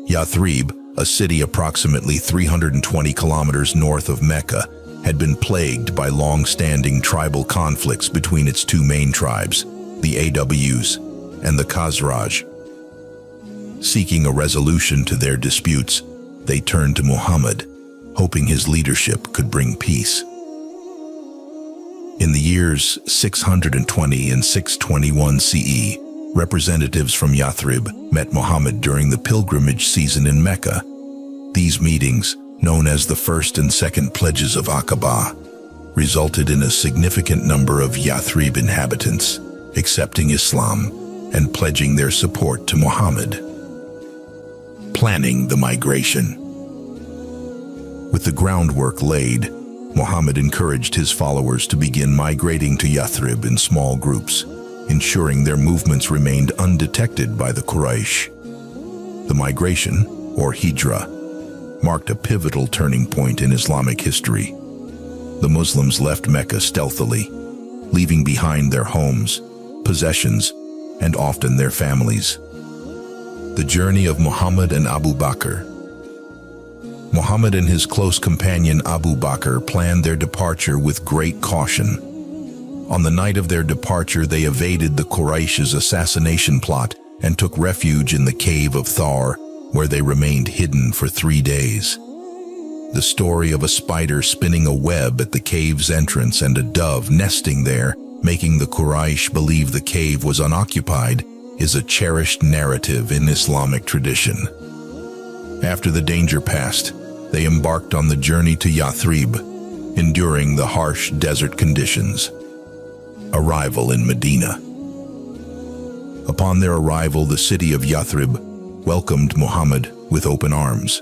Yathrib, a city approximately 320 kilometers north of Mecca, had been plagued by long-standing tribal conflicts between its two main tribes, the Aws and the Khazraj. Seeking a resolution to their disputes, they turned to Muhammad, hoping his leadership could bring peace. In the years 620 and 621 CE, representatives from Yathrib met Muhammad during the pilgrimage season in Mecca. These meetings, known as the First and Second Pledges of Aqaba, resulted in a significant number of Yathrib inhabitants accepting Islam and pledging their support to Muhammad. Planning the migration. With the groundwork laid, Muhammad encouraged his followers to begin migrating to Yathrib in small groups, ensuring their movements remained undetected by the Quraysh. The migration, or Hijrah, marked a pivotal turning point in Islamic history. The Muslims left Mecca stealthily, leaving behind their homes, possessions, and often their families. The journey of Muhammad and Abu Bakr. Muhammad and his close companion Abu Bakr planned their departure with great caution. On the night of their departure, they evaded the Quraysh's assassination plot and took refuge in the cave of Thar, where they remained hidden for 3 days. The story of a spider spinning a web at the cave's entrance and a dove nesting there, making the Quraysh believe the cave was unoccupied, is a cherished narrative in Islamic tradition. After the danger passed, they embarked on the journey to Yathrib, enduring the harsh desert conditions. Arrival in Medina. Upon their arrival, the city of Yathrib welcomed Muhammad with open arms.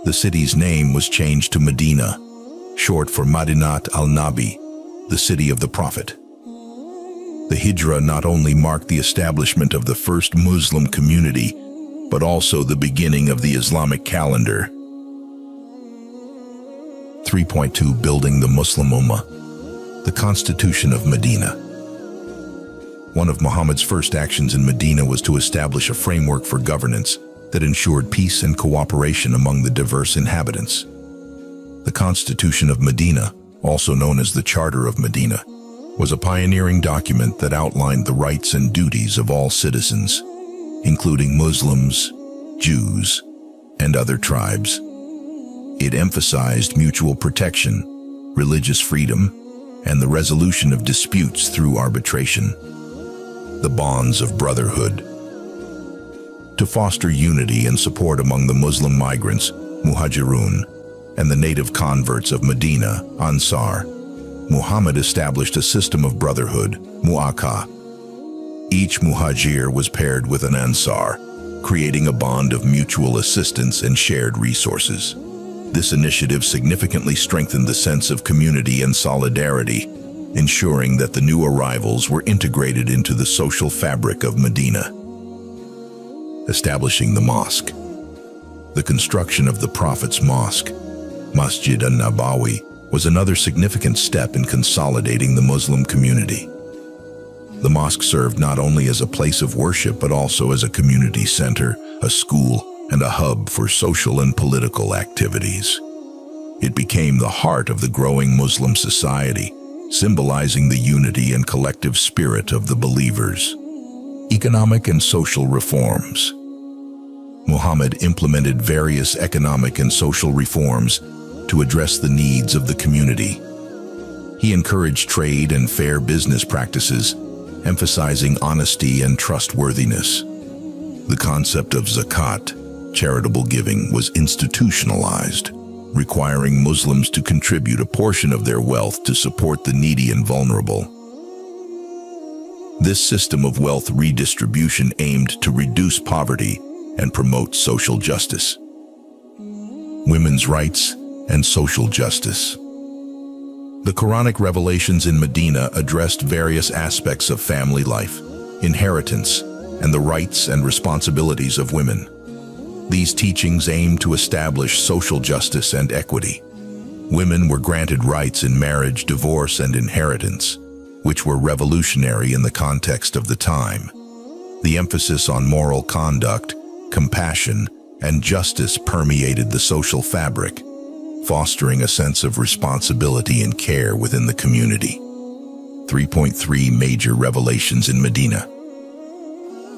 The city's name was changed to Medina, short for Madinat al-Nabi, the city of the Prophet. The Hijra not only marked the establishment of the first Muslim community, but also the beginning of the Islamic calendar. 3.2 Building the Muslim Ummah. The Constitution of Medina. One of Muhammad's first actions in Medina was to establish a framework for governance that ensured peace and cooperation among the diverse inhabitants. The Constitution of Medina, also known as the Charter of Medina, was a pioneering document that outlined the rights and duties of all citizens, including Muslims, Jews, and other tribes. It emphasized mutual protection, religious freedom, and the resolution of disputes through arbitration. The bonds of brotherhood. To foster unity and support among the Muslim migrants, Muhajirun, and the native converts of Medina, Ansar, Muhammad established a system of brotherhood, Mu'aka. Each Muhajir was paired with an Ansar, creating a bond of mutual assistance and shared resources. This initiative significantly strengthened the sense of community and solidarity, ensuring that the new arrivals were integrated into the social fabric of Medina. Establishing the mosque. The construction of the Prophet's mosque, Masjid an-Nabawi, was another significant step in consolidating the Muslim community. The mosque served not only as a place of worship but also as a community center, a school, and a hub for social and political activities. It became the heart of the growing Muslim society, symbolizing the unity and collective spirit of the believers. Economic and social reforms. Muhammad implemented various economic and social reforms to address the needs of the community. He encouraged trade and fair business practices, emphasizing honesty and trustworthiness. The concept of zakat, charitable giving, was institutionalized, requiring Muslims to contribute a portion of their wealth to support the needy and vulnerable. This system of wealth redistribution aimed to reduce poverty and promote social justice. Women's rights and social justice. The Quranic revelations in Medina addressed various aspects of family life, inheritance, and the rights and responsibilities of women. These teachings aimed to establish social justice and equity. Women were granted rights in marriage, divorce, and inheritance, which were revolutionary in the context of the time. The emphasis on moral conduct, compassion, and justice permeated the social fabric, fostering a sense of responsibility and care within the community. 3.3 Major revelations in Medina.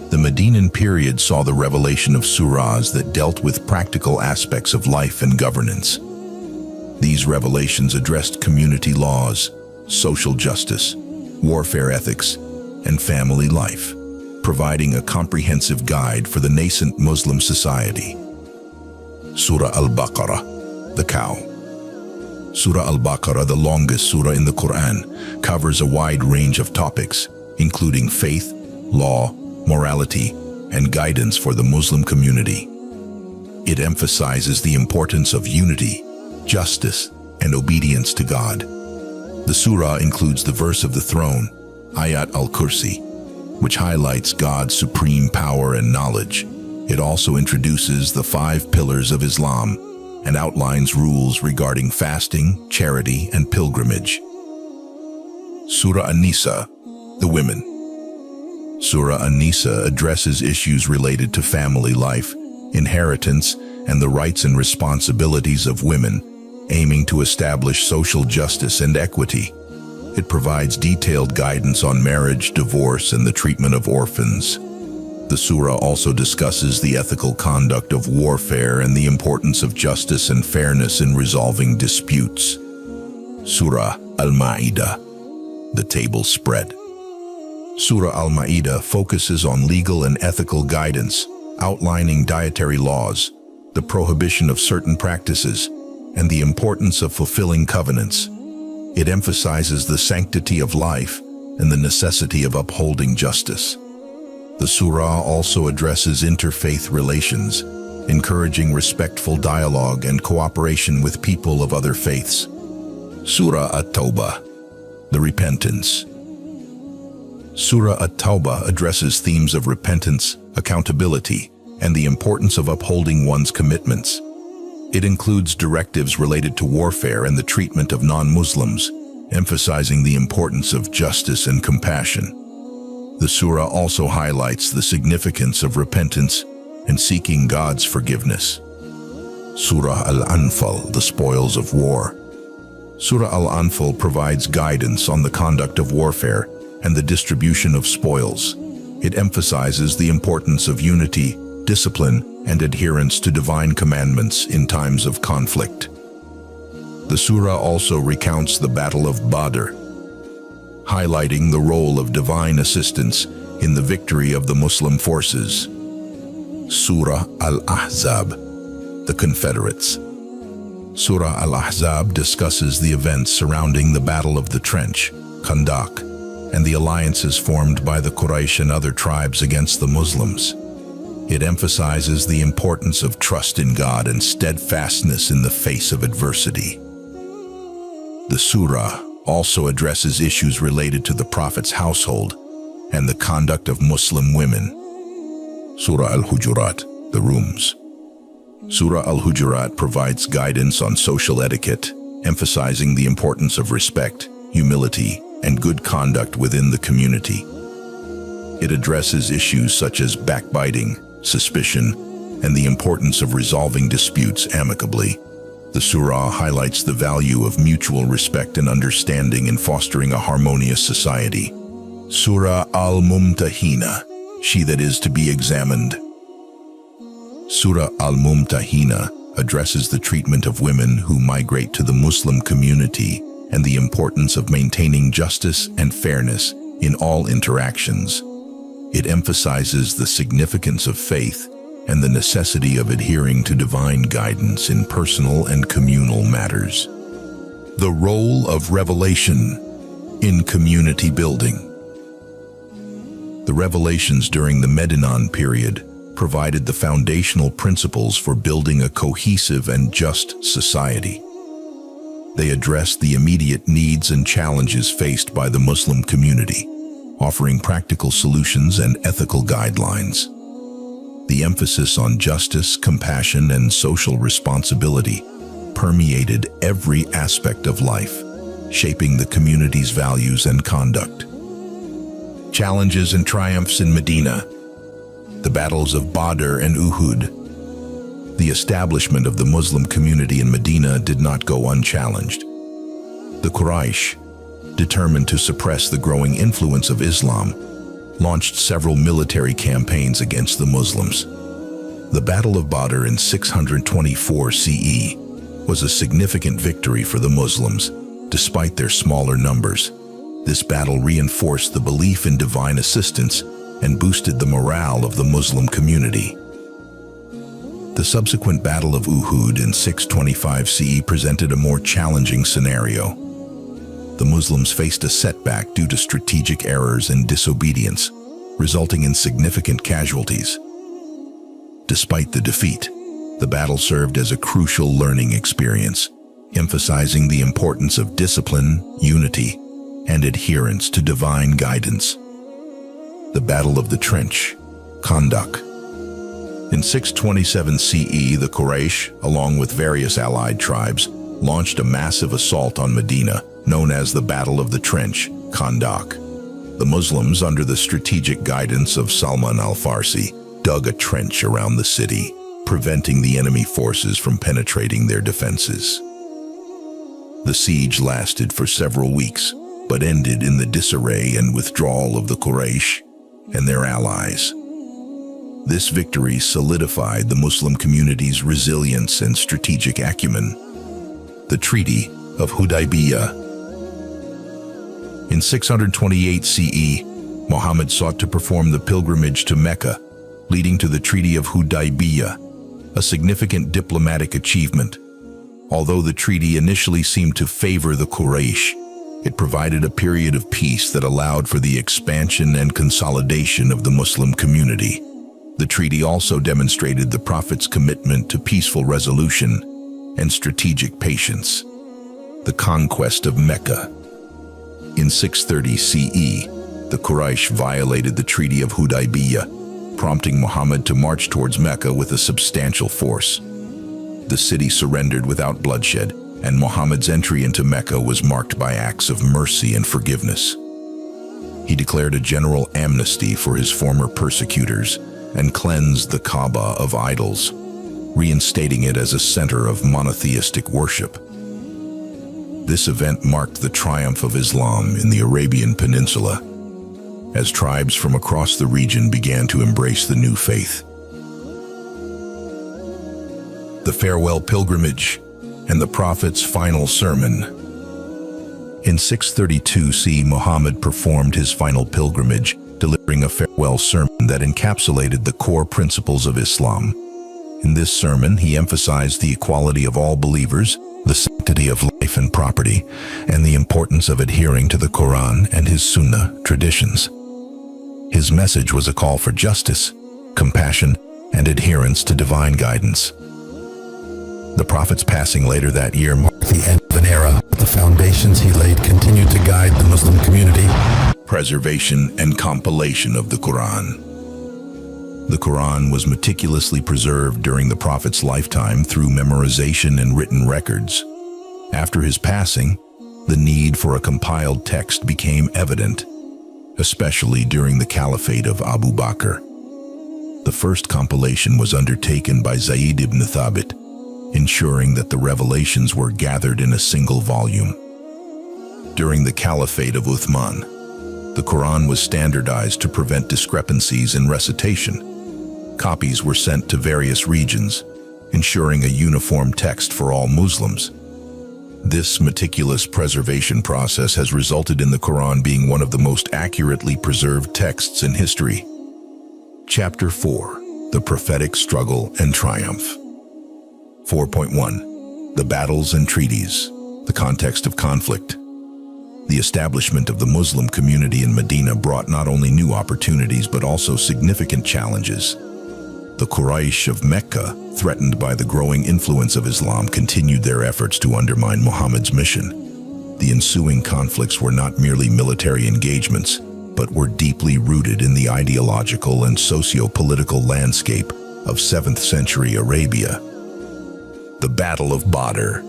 The Medinan period saw the revelation of surahs that dealt with practical aspects of life and governance. These revelations addressed community laws, social justice, warfare ethics, and family life, providing a comprehensive guide for the nascent Muslim society. Surah Al-Baqarah, the cow. Surah Al-Baqarah, the longest surah in the Qur'an, covers a wide range of topics, including faith, law, morality, and guidance for the Muslim community. It emphasizes the importance of unity, justice, and obedience to God. The surah includes the verse of the throne, Ayat al-Kursi, which highlights God's supreme power and knowledge. It also introduces the 5 pillars of Islam and outlines rules regarding fasting, charity, and pilgrimage. Surah An-Nisa, the women. Surah An-Nisa addresses issues related to family life, inheritance, and the rights and responsibilities of women, aiming to establish social justice and equity. It provides detailed guidance on marriage, divorce, and the treatment of orphans. The surah also discusses the ethical conduct of warfare and the importance of justice and fairness in resolving disputes. Surah Al-Ma'idah, the table spread. Surah Al-Ma'idah focuses on legal and ethical guidance, outlining dietary laws, the prohibition of certain practices, and the importance of fulfilling covenants. It emphasizes the sanctity of life and the necessity of upholding justice. The surah also addresses interfaith relations, encouraging respectful dialogue and cooperation with people of other faiths. Surah At-Tawbah, the repentance. Surah At-Tawbah addresses themes of repentance, accountability, and the importance of upholding one's commitments. It includes directives related to warfare and the treatment of non-Muslims, emphasizing the importance of justice and compassion. The surah also highlights the significance of repentance and seeking God's forgiveness. Surah Al-Anfal, the spoils of war. Surah Al-Anfal provides guidance on the conduct of warfare and the distribution of spoils. It emphasizes the importance of unity, discipline, and adherence to divine commandments in times of conflict. The surah also recounts the Battle of Badr, highlighting the role of divine assistance in the victory of the Muslim forces. Surah Al-Ahzab, the Confederates. Surah Al-Ahzab discusses the events surrounding the Battle of the Trench, Khandaq, and the alliances formed by the Quraysh and other tribes against the Muslims. It emphasizes the importance of trust in God and steadfastness in the face of adversity. The surah also addresses issues related to the Prophet's household and the conduct of Muslim women. Surah Al-Hujurat, the rooms. Surah Al-Hujurat provides guidance on social etiquette, emphasizing the importance of respect, humility, and good conduct within the community. It addresses issues such as backbiting, suspicion, and the importance of resolving disputes amicably. The surah highlights the value of mutual respect and understanding in fostering a harmonious society. Surah Al-Mumtahina, she that is to be examined. Surah Al-Mumtahina addresses the treatment of women who migrate to the Muslim community and the importance of maintaining justice and fairness in all interactions. It emphasizes the significance of faith and the necessity of adhering to divine guidance in personal and communal matters. The role of revelation in community building. The revelations during the Medinan period provided the foundational principles for building a cohesive and just society. They addressed the immediate needs and challenges faced by the Muslim community, offering practical solutions and ethical guidelines. The emphasis on justice, compassion, and social responsibility permeated every aspect of life, shaping the community's values and conduct. Challenges and triumphs in Medina. The battles of Badr and Uhud. The establishment of the Muslim community in Medina did not go unchallenged. The Quraysh, determined to suppress the growing influence of Islam, launched several military campaigns against the Muslims. The Battle of Badr in 624 CE was a significant victory for the Muslims, despite their smaller numbers. This battle reinforced the belief in divine assistance and boosted the morale of the Muslim community. The subsequent Battle of Uhud in 625 CE presented a more challenging scenario. The Muslims faced a setback due to strategic errors and disobedience, resulting in significant casualties. Despite the defeat, the battle served as a crucial learning experience, emphasizing the importance of discipline, unity, and adherence to divine guidance. The Battle of the Trench, Khandaq. In 627 CE, the Quraysh, along with various allied tribes, launched a massive assault on Medina, known as the Battle of the Trench, Khandaq. The Muslims, under the strategic guidance of Salman al-Farsi, dug a trench around the city, preventing the enemy forces from penetrating their defenses. The siege lasted for several weeks, but ended in the disarray and withdrawal of the Quraysh and their allies. This victory solidified the Muslim community's resilience and strategic acumen. The Treaty of Hudaybiyah. In 628 CE, Muhammad sought to perform the pilgrimage to Mecca, leading to the Treaty of Hudaybiyah, a significant diplomatic achievement. Although the treaty initially seemed to favor the Quraysh, it provided a period of peace that allowed for the expansion and consolidation of the Muslim community. The treaty also demonstrated the Prophet's commitment to peaceful resolution and strategic patience. The conquest of Mecca. In 630 CE, the Quraysh violated the Treaty of Hudaybiyah, prompting Muhammad to march towards Mecca with a substantial force. The city surrendered without bloodshed, and Muhammad's entry into Mecca was marked by acts of mercy and forgiveness. He declared a general amnesty for his former persecutors and cleansed the Kaaba of idols, reinstating it as a center of monotheistic worship. This event marked the triumph of Islam in the Arabian Peninsula, as tribes from across the region began to embrace the new faith. The farewell pilgrimage and the Prophet's final sermon. In 632 CE, Muhammad performed his final pilgrimage, delivering a farewell sermon that encapsulated the core principles of Islam. In this sermon, he emphasized the equality of all believers, the sanctity of life and property, and the importance of adhering to the Qur'an and his Sunnah traditions. His message was a call for justice, compassion, and adherence to divine guidance. The Prophet's passing later that year marked the end of an era. The foundations he laid continued to guide the Muslim community. Preservation and compilation of the Qur'an. The Qur'an was meticulously preserved during the Prophet's lifetime through memorization and written records. After his passing, the need for a compiled text became evident, especially during the Caliphate of Abu Bakr. The first compilation was undertaken by Zayd ibn Thabit, ensuring that the revelations were gathered in a single volume. During the Caliphate of Uthman, the Qur'an was standardized to prevent discrepancies in recitation. Copies were sent to various regions, ensuring a uniform text for all Muslims. This meticulous preservation process has resulted in the Qur'an being one of the most accurately preserved texts in history. Chapter 4: The Prophetic Struggle and Triumph. 4.1 The Battles and Treaties. The context of conflict. The establishment of the Muslim community in Medina brought not only new opportunities but also significant challenges. The Quraysh of Mecca, threatened by the growing influence of Islam, continued their efforts to undermine Muhammad's mission. The ensuing conflicts were not merely military engagements, but were deeply rooted in the ideological and socio-political landscape of 7th century Arabia. The Battle of Badr.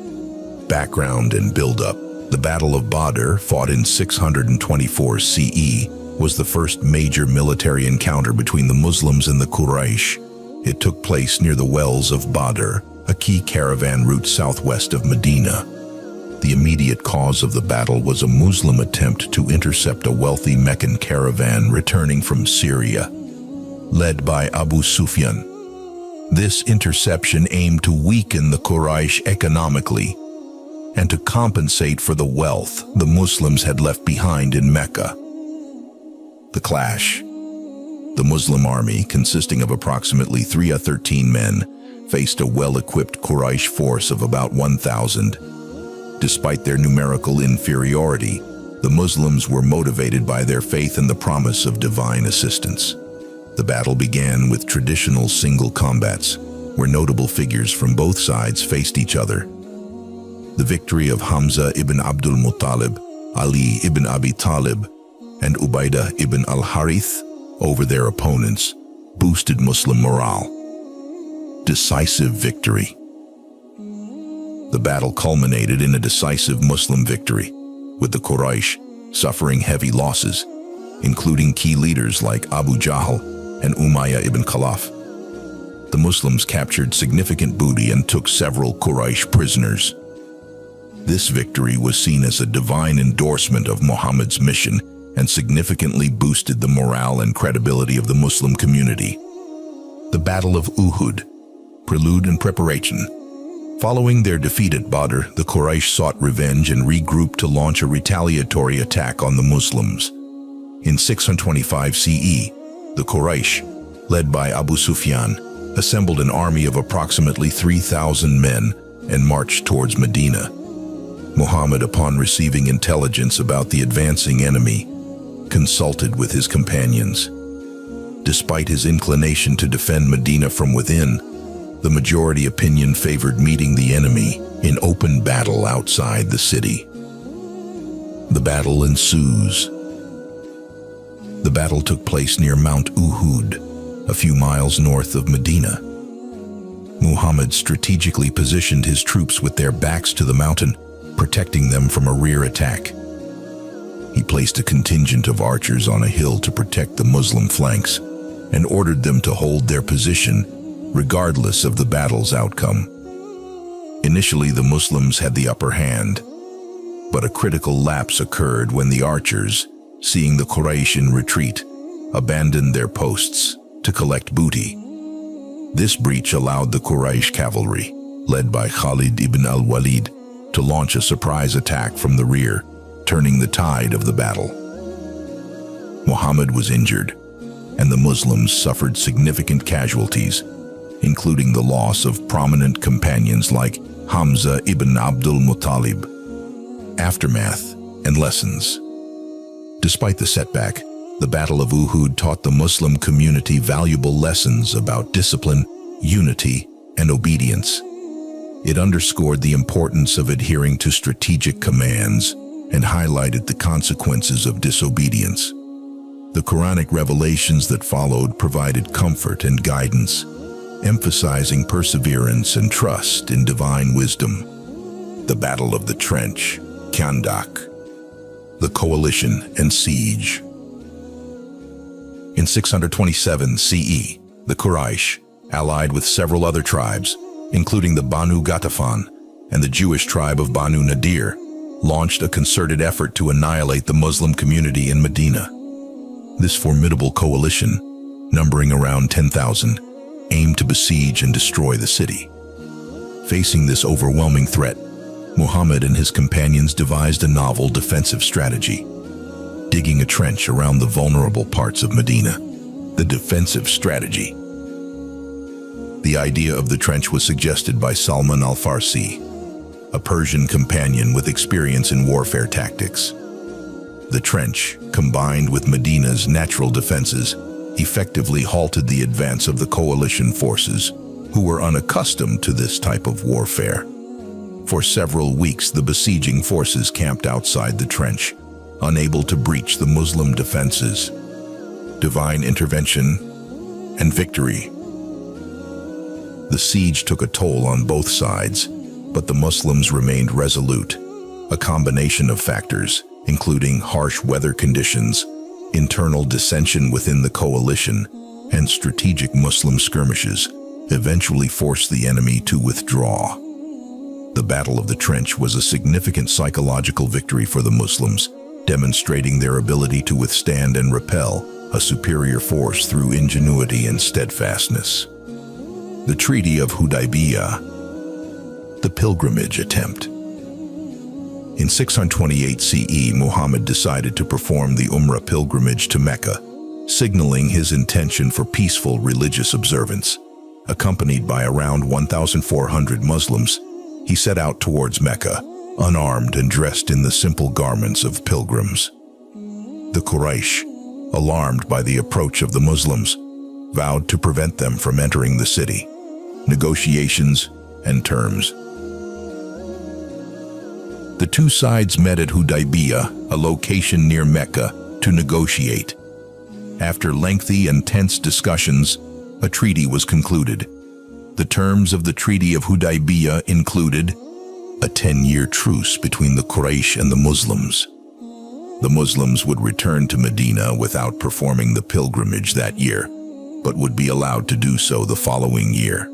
Background and build-up. The Battle of Badr, fought in 624 CE, was the first major military encounter between the Muslims and the Quraysh. It took place near the wells of Badr, a key caravan route southwest of Medina. The immediate cause of the battle was a Muslim attempt to intercept a wealthy Meccan caravan returning from Syria, led by Abu Sufyan. This interception aimed to weaken the Quraysh economically and to compensate for the wealth the Muslims had left behind in Mecca. The clash. The Muslim army, consisting of approximately 13 men, faced a well-equipped Quraysh force of about 1,000. Despite their numerical inferiority, the Muslims were motivated by their faith in the promise of divine assistance. The battle began with traditional single combats, where notable figures from both sides faced each other. The victory of Hamza ibn Abdul Muttalib, Ali ibn Abi Talib, and Ubaidah ibn al-Harith over their opponents boosted Muslim morale. Decisive victory. The battle culminated in a decisive Muslim victory, with the Quraysh suffering heavy losses, including key leaders like Abu Jahl and Umayyah ibn Khalaf. The Muslims captured significant booty and took several Quraysh prisoners. This victory was seen as a divine endorsement of Muhammad's mission and significantly boosted the morale and credibility of the Muslim community. The Battle of Uhud, prelude and preparation. Following their defeat at Badr, the Quraysh sought revenge and regrouped to launch a retaliatory attack on the Muslims. In 625 CE, the Quraysh, led by Abu Sufyan, assembled an army of approximately 3,000 men and marched towards Medina. Muhammad, upon receiving intelligence about the advancing enemy, consulted with his companions. Despite his inclination to defend Medina from within, the majority opinion favored meeting the enemy in open battle outside the city. The battle ensues. The battle took place near Mount Uhud, a few miles north of Medina. Muhammad strategically positioned his troops with their backs to the mountain, protecting them from a rear attack. He placed a contingent of archers on a hill to protect the Muslim flanks and ordered them to hold their position regardless of the battle's outcome. Initially, the Muslims had the upper hand, but a critical lapse occurred when the archers, seeing the Quraysh in retreat, abandoned their posts to collect booty. This breach allowed the Quraysh cavalry, led by Khalid ibn al-Walid, to launch a surprise attack from the rear, turning the tide of the battle. Muhammad was injured, and the Muslims suffered significant casualties, including the loss of prominent companions like Hamza ibn Abdul Muttalib. Aftermath and lessons. Despite the setback, the Battle of Uhud taught the Muslim community valuable lessons about discipline, unity, and obedience. It underscored the importance of adhering to strategic commands and highlighted the consequences of disobedience. The Quranic revelations that followed provided comfort and guidance, emphasizing perseverance and trust in divine wisdom. The Battle of the Trench, Khandak. The coalition and siege. In 627 CE, the Quraysh, allied with several other tribes, including the Banu Ghatafan and the Jewish tribe of Banu Nadir, launched a concerted effort to annihilate the Muslim community in Medina. This formidable coalition, numbering around 10,000, aimed to besiege and destroy the city. Facing this overwhelming threat, Muhammad and his companions devised a novel defensive strategy, digging a trench around the vulnerable parts of Medina. The defensive strategy. The idea of the trench was suggested by Salman al-Farsi, a Persian companion with experience in warfare tactics. The trench, combined with Medina's natural defenses, effectively halted the advance of the coalition forces, who were unaccustomed to this type of warfare. For several weeks, the besieging forces camped outside the trench, unable to breach the Muslim defenses. Divine intervention and victory. The siege took a toll on both sides, but the Muslims remained resolute. A combination of factors, including harsh weather conditions, internal dissension within the coalition, and strategic Muslim skirmishes, eventually forced the enemy to withdraw. The Battle of the Trench was a significant psychological victory for the Muslims, demonstrating their ability to withstand and repel a superior force through ingenuity and steadfastness. The Treaty of Hudaybiyah. The pilgrimage attempt. In 628 CE, Muhammad decided to perform the Umrah pilgrimage to Mecca, signaling his intention for peaceful religious observance. Accompanied by around 1,400 Muslims, he set out towards Mecca, unarmed and dressed in the simple garments of pilgrims. The Quraysh, alarmed by the approach of the Muslims, vowed to prevent them from entering the city. Negotiations and terms. The two sides met at Hudaybiyah, a location near Mecca, to negotiate. After lengthy and tense discussions, a treaty was concluded. The terms of the Treaty of Hudaybiyah included a 10-year truce between the Quraysh and the Muslims. The Muslims would return to Medina without performing the pilgrimage that year, but would be allowed to do so the following year.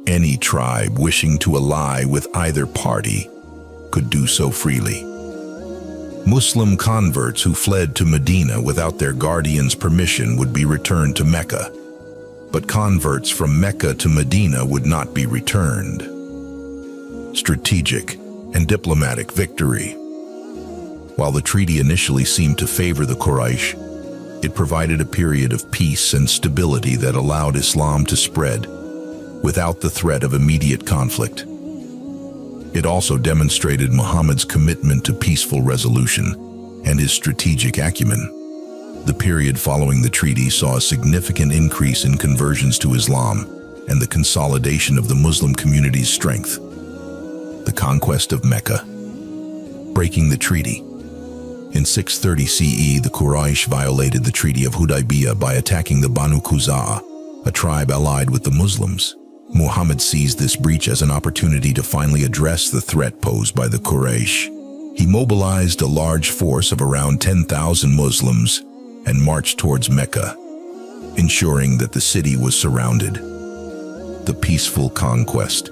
Any tribe wishing to ally with either party could do so freely. Muslim converts who fled to Medina without their guardian's permission would be returned to Mecca, but converts from Mecca to Medina would not be returned. Strategic and diplomatic victory. While the treaty initially seemed to favor the Quraysh, it provided a period of peace and stability that allowed Islam to spread without the threat of immediate conflict. It also demonstrated Muhammad's commitment to peaceful resolution and his strategic acumen. The period following the treaty saw a significant increase in conversions to Islam and the consolidation of the Muslim community's strength. The conquest of Mecca. Breaking the treaty. In 630 CE, the Quraysh violated the Treaty of Hudaybiyah by attacking the Banu Quza'a, a tribe allied with the Muslims. Muhammad seized this breach as an opportunity to finally address the threat posed by the Quraysh. He mobilized a large force of around 10,000 Muslims and marched towards Mecca, ensuring that the city was surrounded. The peaceful conquest.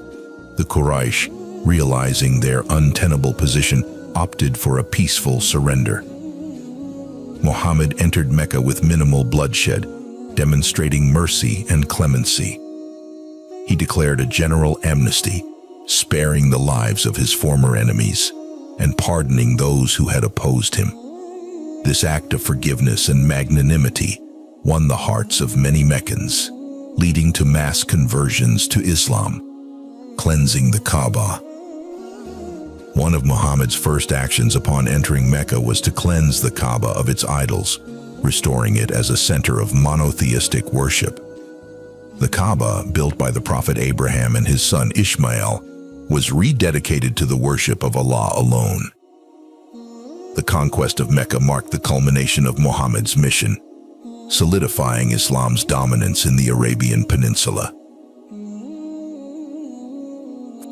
The Quraysh, realizing their untenable position, opted for a peaceful surrender. Muhammad entered Mecca with minimal bloodshed, demonstrating mercy and clemency. He declared a general amnesty, sparing the lives of his former enemies and pardoning those who had opposed him. This act of forgiveness and magnanimity won the hearts of many Meccans, leading to mass conversions to Islam, cleansing the Kaaba. One of Muhammad's first actions upon entering Mecca was to cleanse the Kaaba of its idols, restoring it as a center of monotheistic worship. The Kaaba, built by the Prophet Abraham and his son Ishmael, was rededicated to the worship of Allah alone. The conquest of Mecca marked the culmination of Muhammad's mission, solidifying Islam's dominance in the Arabian Peninsula.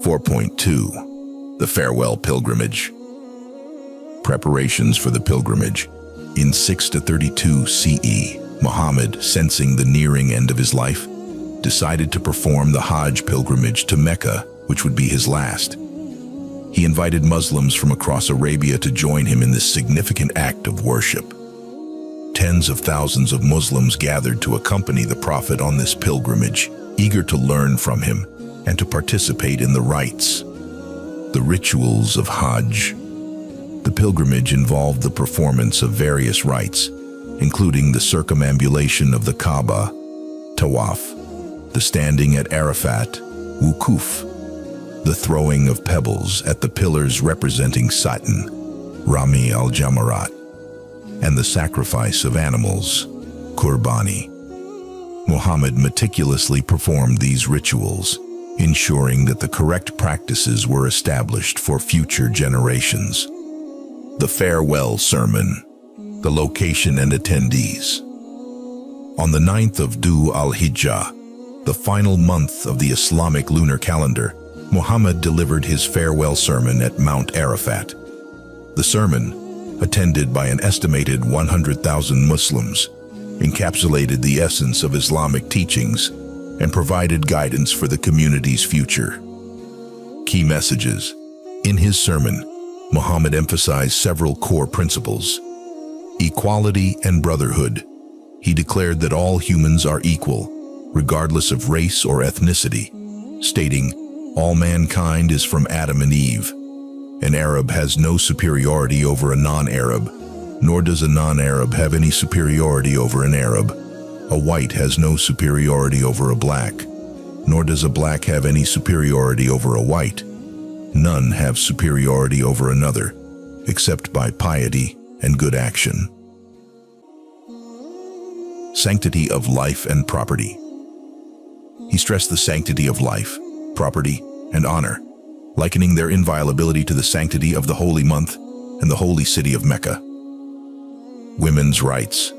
4.2. The Farewell Pilgrimage. Preparations for the pilgrimage. In 632 CE, Muhammad, sensing the nearing end of his life, decided to perform the Hajj pilgrimage to Mecca, which would be his last. He invited Muslims from across Arabia to join him in this significant act of worship. Tens of thousands of Muslims gathered to accompany the Prophet on this pilgrimage, eager to learn from him and to participate in the rites. The rituals of Hajj. The pilgrimage involved the performance of various rites, including the circumambulation of the Kaaba, Tawaf, the standing at Arafat, Wukuf, the throwing of pebbles at the pillars representing Satan, Rami al-Jamarat, and the sacrifice of animals, Qurbani. Muhammad meticulously performed these rituals, ensuring that the correct practices were established for future generations. The Farewell Sermon. The location and attendees. On the 9th of Dhu al-Hijjah, the final month of the Islamic lunar calendar, Muhammad delivered his farewell sermon at Mount Arafat. The sermon, attended by an estimated 100,000 Muslims, encapsulated the essence of Islamic teachings and provided guidance for the community's future. Key messages. In his sermon, Muhammad emphasized several core principles. Equality and brotherhood. He declared that all humans are equal, regardless of race or ethnicity, stating, "All mankind is from Adam and Eve. An Arab has no superiority over a non-Arab, nor does a non-Arab have any superiority over an Arab. A white has no superiority over a black, nor does a black have any superiority over a white. None have superiority over another, except by piety and good action." Sanctity of life and property. He stressed the sanctity of life, property, and honor, likening their inviolability to the sanctity of the holy month and the holy city of Mecca. Women's rights.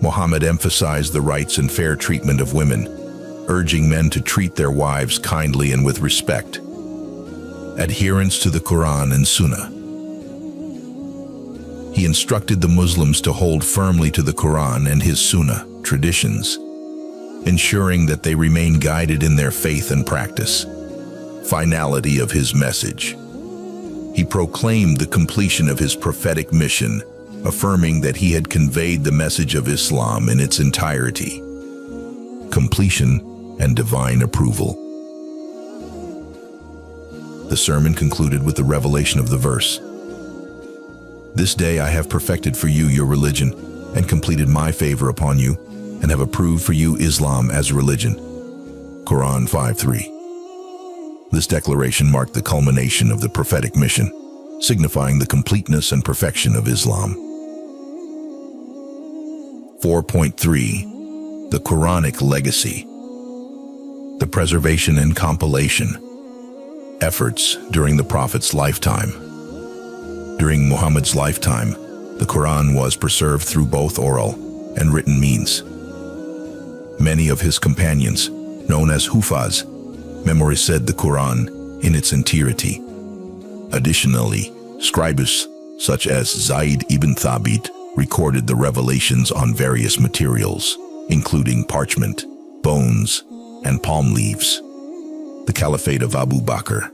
Muhammad emphasized the rights and fair treatment of women, urging men to treat their wives kindly and with respect. Adherence to the Qur'an and Sunnah. He instructed the Muslims to hold firmly to the Qur'an and his Sunnah traditions, ensuring that they remain guided in their faith and practice. Finality of his message. He proclaimed the completion of his prophetic mission, affirming that he had conveyed the message of Islam in its entirety. Completion and divine approval. The sermon concluded with the revelation of the verse, "This day I have perfected for you your religion, and completed my favor upon you, and have approved for you Islam as religion." Quran 5:3. This declaration marked the culmination of the prophetic mission, signifying the completeness and perfection of Islam. 4.3. The Quranic legacy. The preservation and compilation. Efforts during the Prophet's lifetime. During Muhammad's lifetime, the Quran was preserved through both oral and written means. Many of his companions, known as Hufaz, memorized the Quran in its entirety. Additionally, scribes such as Zayd ibn Thabit recorded the revelations on various materials, including parchment, bones, and palm leaves. The Caliphate of Abu Bakr.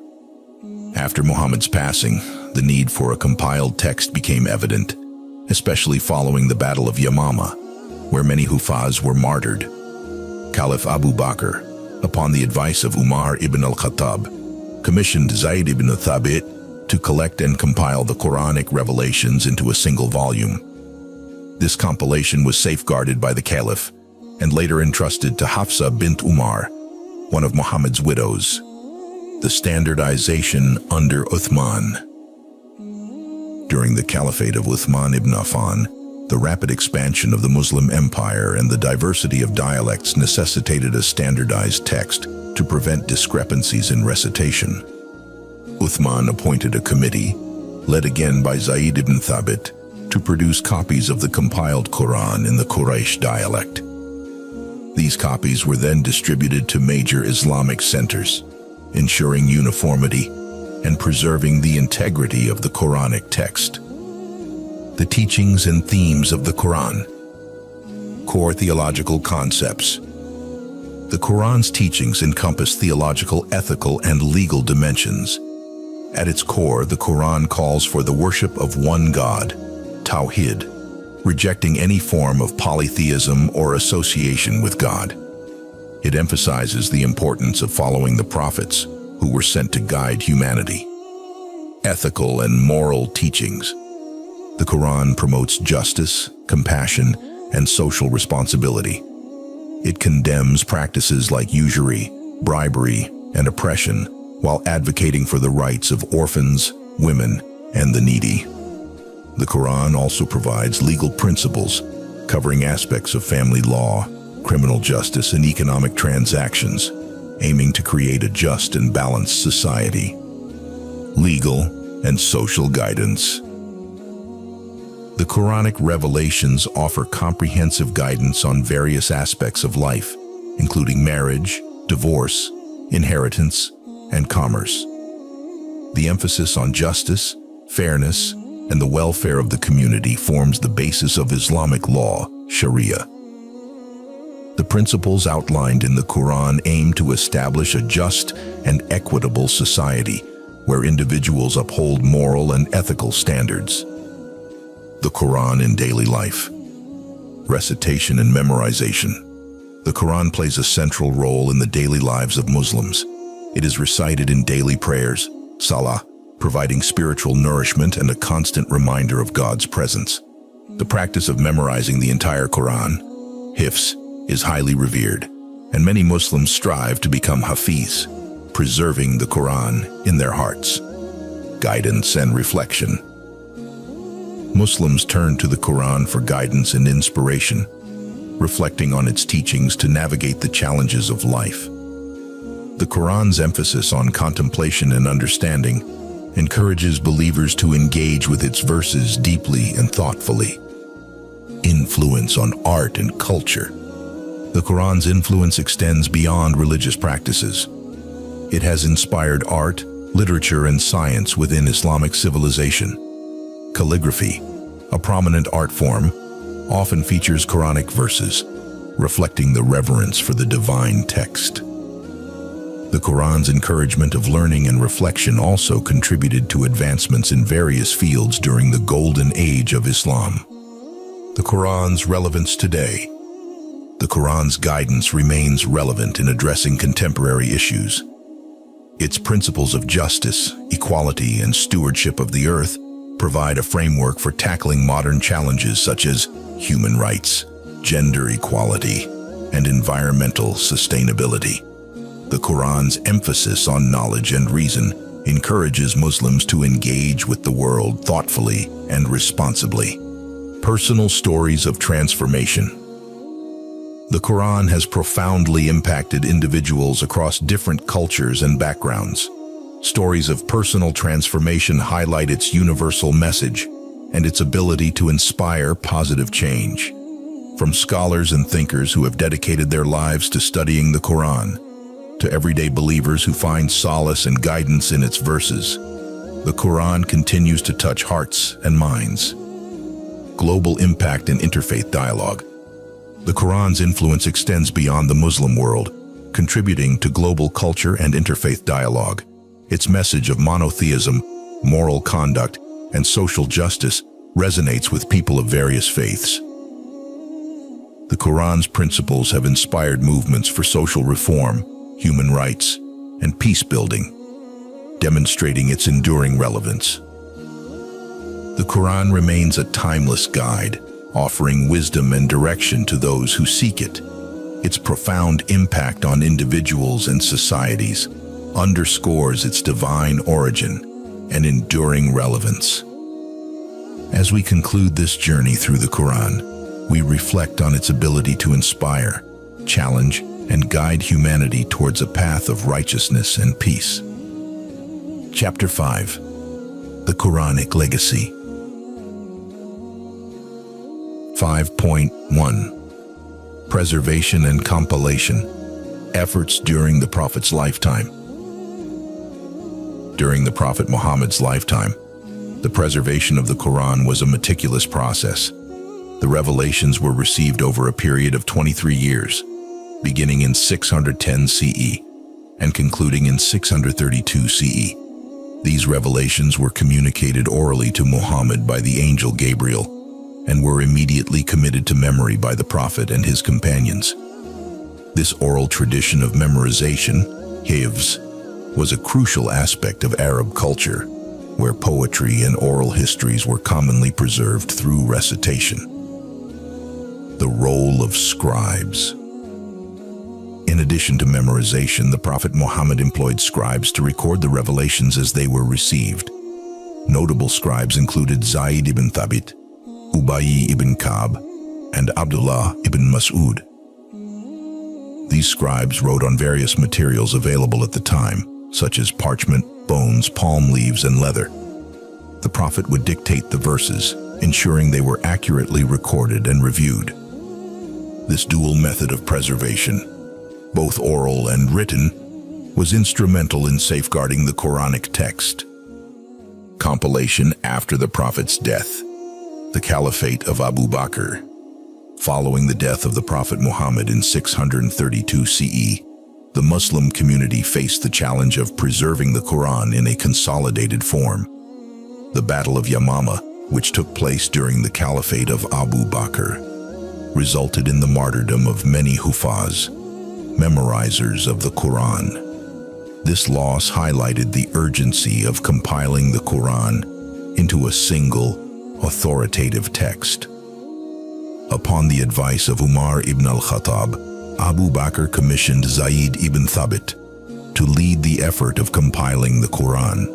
After Muhammad's passing, the need for a compiled text became evident, especially following the Battle of Yamama, where many Hufaz were martyred. Caliph Abu Bakr, upon the advice of Umar ibn al-Khattab, commissioned Zayd ibn Thabit to collect and compile the Quranic revelations into a single volume. This compilation was safeguarded by the Caliph and later entrusted to Hafsa bint Umar, one of Muhammad's widows. The standardization under Uthman. During the Caliphate of Uthman ibn Affan, the rapid expansion of the Muslim empire and the diversity of dialects necessitated a standardized text to prevent discrepancies in recitation. Uthman appointed a committee, led again by Zayd ibn Thabit, to produce copies of the compiled Quran in the Quraysh dialect. These copies were then distributed to major Islamic centers, ensuring uniformity and preserving the integrity of the Quranic text. The teachings and themes of the Quran. Core theological concepts. The Quran's teachings encompass theological, ethical, and legal dimensions. At its core, the Quran calls for the worship of one God, Tawhid, rejecting any form of polytheism or association with God. It emphasizes the importance of following the prophets who were sent to guide humanity. Ethical and moral teachings. The Quran promotes justice, compassion, and social responsibility. It condemns practices like usury, bribery, and oppression, while advocating for the rights of orphans, women, and the needy. The Quran also provides legal principles covering aspects of family law, criminal justice, and economic transactions, aiming to create a just and balanced society. Legal and social guidance. The Quranic revelations offer comprehensive guidance on various aspects of life, including marriage, divorce, inheritance, and commerce. The emphasis on justice, fairness, and the welfare of the community forms the basis of Islamic law, Sharia. The principles outlined in the Quran aim to establish a just and equitable society where individuals uphold moral and ethical standards. The Quran in daily life. Recitation and memorization. The Quran plays a central role in the daily lives of Muslims. It is recited in daily prayers, salah, providing spiritual nourishment and a constant reminder of God's presence. The practice of memorizing the entire Quran, hifz, is highly revered, and many Muslims strive to become hafiz, preserving the Quran in their hearts. Guidance and reflection. Muslims turn to the Quran for guidance and inspiration, reflecting on its teachings to navigate the challenges of life. The Quran's emphasis on contemplation and understanding encourages believers to engage with its verses deeply and thoughtfully. Influence on art and culture. The Quran's influence extends beyond religious practices. It has inspired art, literature, and science within Islamic civilization. Calligraphy, a prominent art form, often features Quranic verses, reflecting the reverence for the divine text. The Quran's encouragement of learning and reflection also contributed to advancements in various fields during the golden age of Islam. The Quran's relevance today. The Quran's guidance remains relevant in addressing contemporary issues. Its principles of justice, equality, and stewardship of the earth provide a framework for tackling modern challenges such as human rights, gender equality, and environmental sustainability. The Quran's emphasis on knowledge and reason encourages Muslims to engage with the world thoughtfully and responsibly. Personal stories of transformation. The Quran has profoundly impacted individuals across different cultures and backgrounds. Stories of personal transformation highlight its universal message and its ability to inspire positive change. From scholars and thinkers who have dedicated their lives to studying the Quran, to everyday believers who find solace and guidance in its verses, the Quran continues to touch hearts and minds. Global impact and interfaith dialogue. The Quran's influence extends beyond the Muslim world, contributing to global culture and interfaith dialogue. Its message of monotheism, moral conduct, and social justice resonates with people of various faiths. The Quran's principles have inspired movements for social reform, human rights, and peace building, demonstrating its enduring relevance. The Quran remains a timeless guide, offering wisdom and direction to those who seek it. Its profound impact on individuals and societies underscores its divine origin and enduring relevance. As we conclude this journey through the Quran, we reflect on its ability to inspire, challenge, and guide humanity towards a path of righteousness and peace. Chapter 5. The Quranic Legacy. 5.1. Preservation and compilation. Efforts during the Prophet's lifetime. During the Prophet Muhammad's lifetime, the preservation of the Quran was a meticulous process. The revelations were received over a period of 23 years, beginning in 610 CE and concluding in 632 CE. These revelations were communicated orally to Muhammad by the angel Gabriel and were immediately committed to memory by the Prophet and his companions. This oral tradition of memorization, hifz, was a crucial aspect of Arab culture, where poetry and oral histories were commonly preserved through recitation. The role of scribes. In addition to memorization, the Prophet Muhammad employed scribes to record the revelations as they were received. Notable scribes included Zayd ibn Thabit, Ubay ibn Ka'b, and Abdullah ibn Mas'ud. These scribes wrote on various materials available at the time, such as parchment, bones, palm leaves, and leather. The Prophet would dictate the verses, ensuring they were accurately recorded and reviewed. This dual method of preservation, both oral and written, was instrumental in safeguarding the Quranic text. Compilation after the Prophet's death. The Caliphate of Abu Bakr. Following the death of the Prophet Muhammad in 632 CE, the Muslim community faced the challenge of preserving the Quran in a consolidated form. The Battle of Yamama, which took place during the Caliphate of Abu Bakr, resulted in the martyrdom of many Hufaz, memorizers of the Quran. This loss highlighted the urgency of compiling the Quran into a single, authoritative text. Upon the advice of Umar ibn al-Khattab, Abu Bakr commissioned Zayd ibn Thabit to lead the effort of compiling the Quran.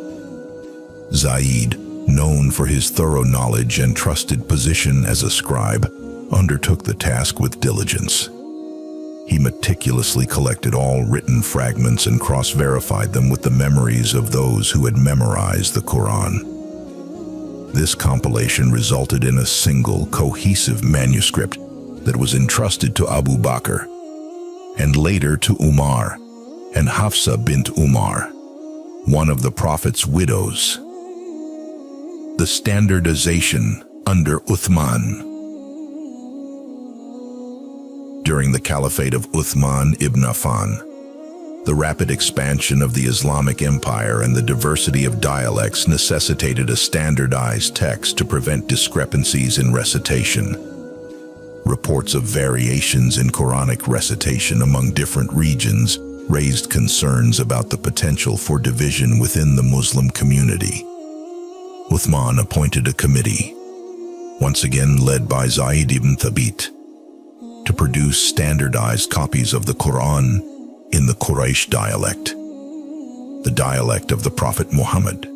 Zayd, known for his thorough knowledge and trusted position as a scribe, undertook the task with diligence. He meticulously collected all written fragments and cross-verified them with the memories of those who had memorized the Quran. This compilation resulted in a single, cohesive manuscript that was entrusted to Abu Bakr, and later to Umar and Hafsa bint Umar, one of the Prophet's widows. The standardization under Uthman. During the Caliphate of Uthman ibn Affan, The rapid expansion of the Islamic Empire and the diversity of dialects necessitated a standardized text to prevent discrepancies in recitation. Reports of variations in Quranic recitation among different regions raised concerns about the potential for division within the Muslim community. Uthman appointed a committee, once again led by Zayd ibn Thabit, to produce standardized copies of the Qur'an in the Quraysh dialect, the dialect of the Prophet Muhammad.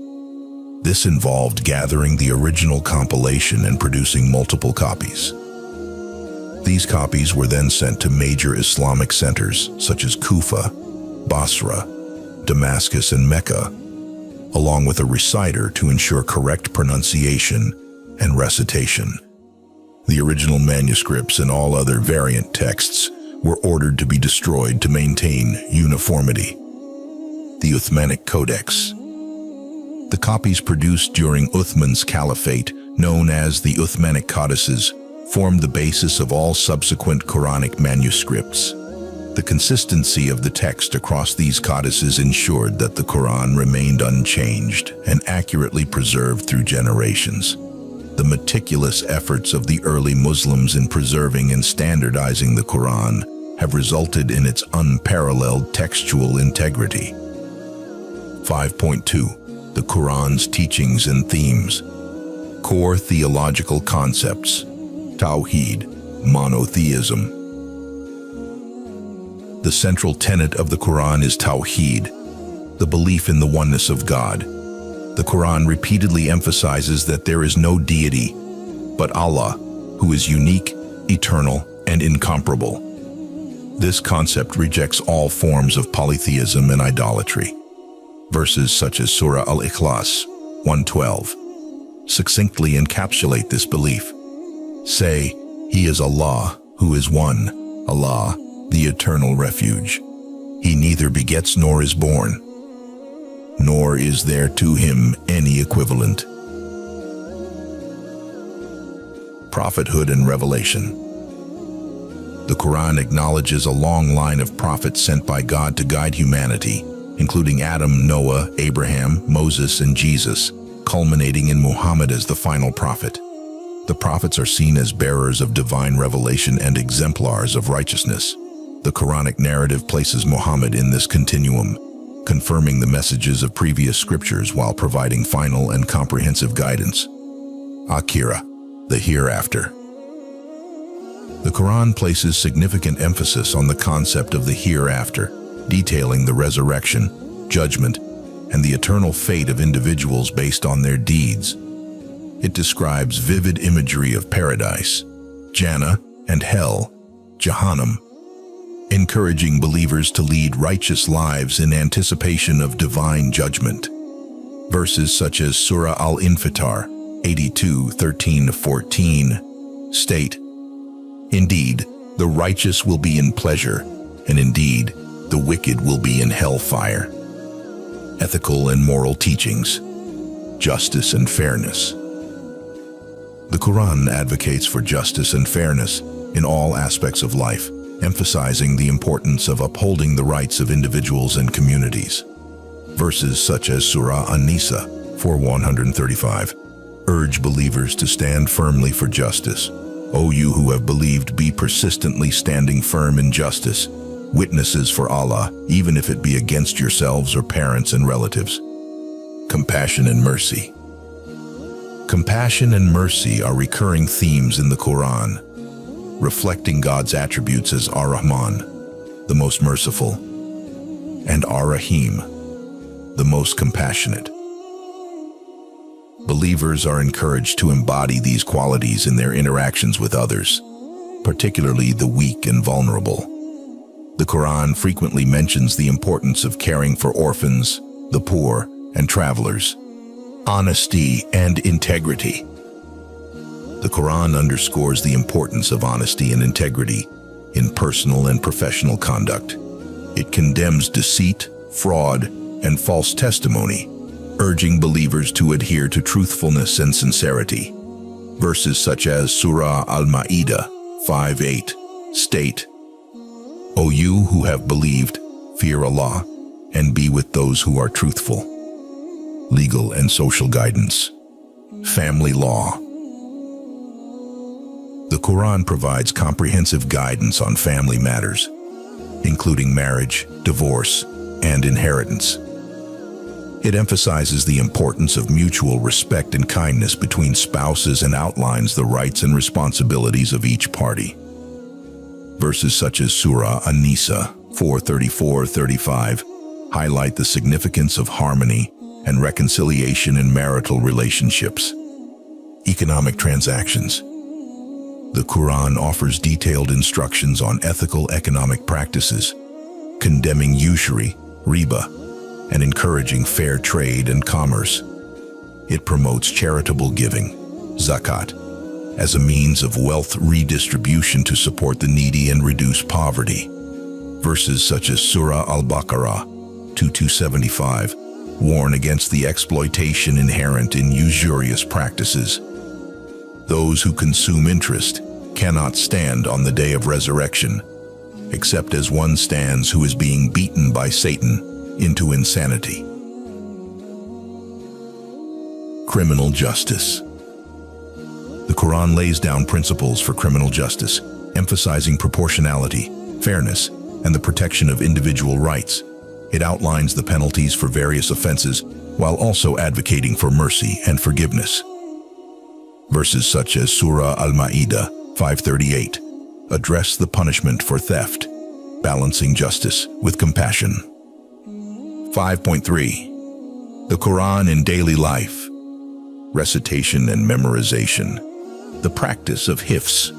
This involved gathering the original compilation and producing multiple copies. These copies were then sent to major Islamic centers such as Kufa, Basra, Damascus, and Mecca, along with a reciter to ensure correct pronunciation and recitation. The original manuscripts and all other variant texts were ordered to be destroyed to maintain uniformity. The Uthmanic Codex. The copies produced during Uthman's caliphate, known as the Uthmanic Codices, formed the basis of all subsequent Quranic manuscripts. The consistency of the text across these codices ensured that the Quran remained unchanged and accurately preserved through generations. The meticulous efforts of the early Muslims in preserving and standardizing the Quran have resulted in its unparalleled textual integrity. 5.2. The Quran's teachings and themes. Core theological concepts. Tawheed, monotheism. The central tenet of the Quran is Tawheed, the belief in the oneness of God. The Quran repeatedly emphasizes that there is no deity but Allah, who is unique, eternal, and incomparable. This concept rejects all forms of polytheism and idolatry. Verses such as Surah Al-Ikhlas 1:12 succinctly encapsulate this belief. Say, He is Allah, who is one, Allah, the eternal refuge. He neither begets nor is born, nor is there to him any equivalent. Prophethood and revelation. The Quran acknowledges a long line of prophets sent by God to guide humanity, including Adam, Noah, Abraham, Moses, and Jesus, culminating in Muhammad as the final prophet. The prophets are seen as bearers of divine revelation and exemplars of righteousness. The Quranic narrative places Muhammad in this continuum, confirming the messages of previous scriptures while providing final and comprehensive guidance. Akhirah, the hereafter. The Quran places significant emphasis on the concept of the hereafter, detailing the resurrection, judgment, and the eternal fate of individuals based on their deeds. It describes vivid imagery of paradise, Jannah, and hell, Jahannam, encouraging believers to lead righteous lives in anticipation of divine judgment. Verses such as Surah Al-Infitar 82:13-14 state, Indeed, the righteous will be in pleasure, and indeed, the wicked will be in hellfire. Ethical and moral teachings, justice and fairness. The Quran advocates for justice and fairness in all aspects of life, emphasizing the importance of upholding the rights of individuals and communities. Verses such as Surah An-Nisa 4:135 urge believers to stand firmly for justice. O you who have believed, be persistently standing firm in justice, witnesses for Allah, even if it be against yourselves or parents and relatives. Compassion and mercy. Compassion and mercy are recurring themes in the Quran, reflecting God's attributes as Ar-Rahman, the most merciful, and Ar-Rahim, the most compassionate. Believers are encouraged to embody these qualities in their interactions with others, particularly the weak and vulnerable. The Quran frequently mentions the importance of caring for orphans, the poor, and travelers. Honesty and integrity. The Quran underscores the importance of honesty and integrity in personal and professional conduct. It condemns deceit, fraud, and false testimony, urging believers to adhere to truthfulness and sincerity. Verses such as Surah Al-Ma'idah 5:8 state, O you who have believed, fear Allah, and be with those who are truthful. Legal and social guidance. Family law. The Quran provides comprehensive guidance on family matters, including marriage, divorce, and inheritance. It emphasizes the importance of mutual respect and kindness between spouses and outlines the rights and responsibilities of each party. Verses such as Surah An-Nisa 4:34-35 highlight the significance of harmony and reconciliation in marital relationships. Economic transactions. The Quran offers detailed instructions on ethical economic practices, condemning usury, riba, and encouraging fair trade and commerce. It promotes charitable giving, zakat, as a means of wealth redistribution to support the needy and reduce poverty. Verses such as Surah Al-Baqarah 2:275 warn against the exploitation inherent in usurious practices. Those who consume interest cannot stand on the day of resurrection, except as one stands who is being beaten by Satan into insanity. Criminal justice. The Quran lays down principles for criminal justice, emphasizing proportionality, fairness, and the protection of individual rights. It outlines the penalties for various offenses while also advocating for mercy and forgiveness. Verses such as Surah Al-Ma'idah 5:38 address the punishment for theft, balancing justice with compassion. 5.3 The Quran in daily life. Recitation and memorization. The practice of hifz.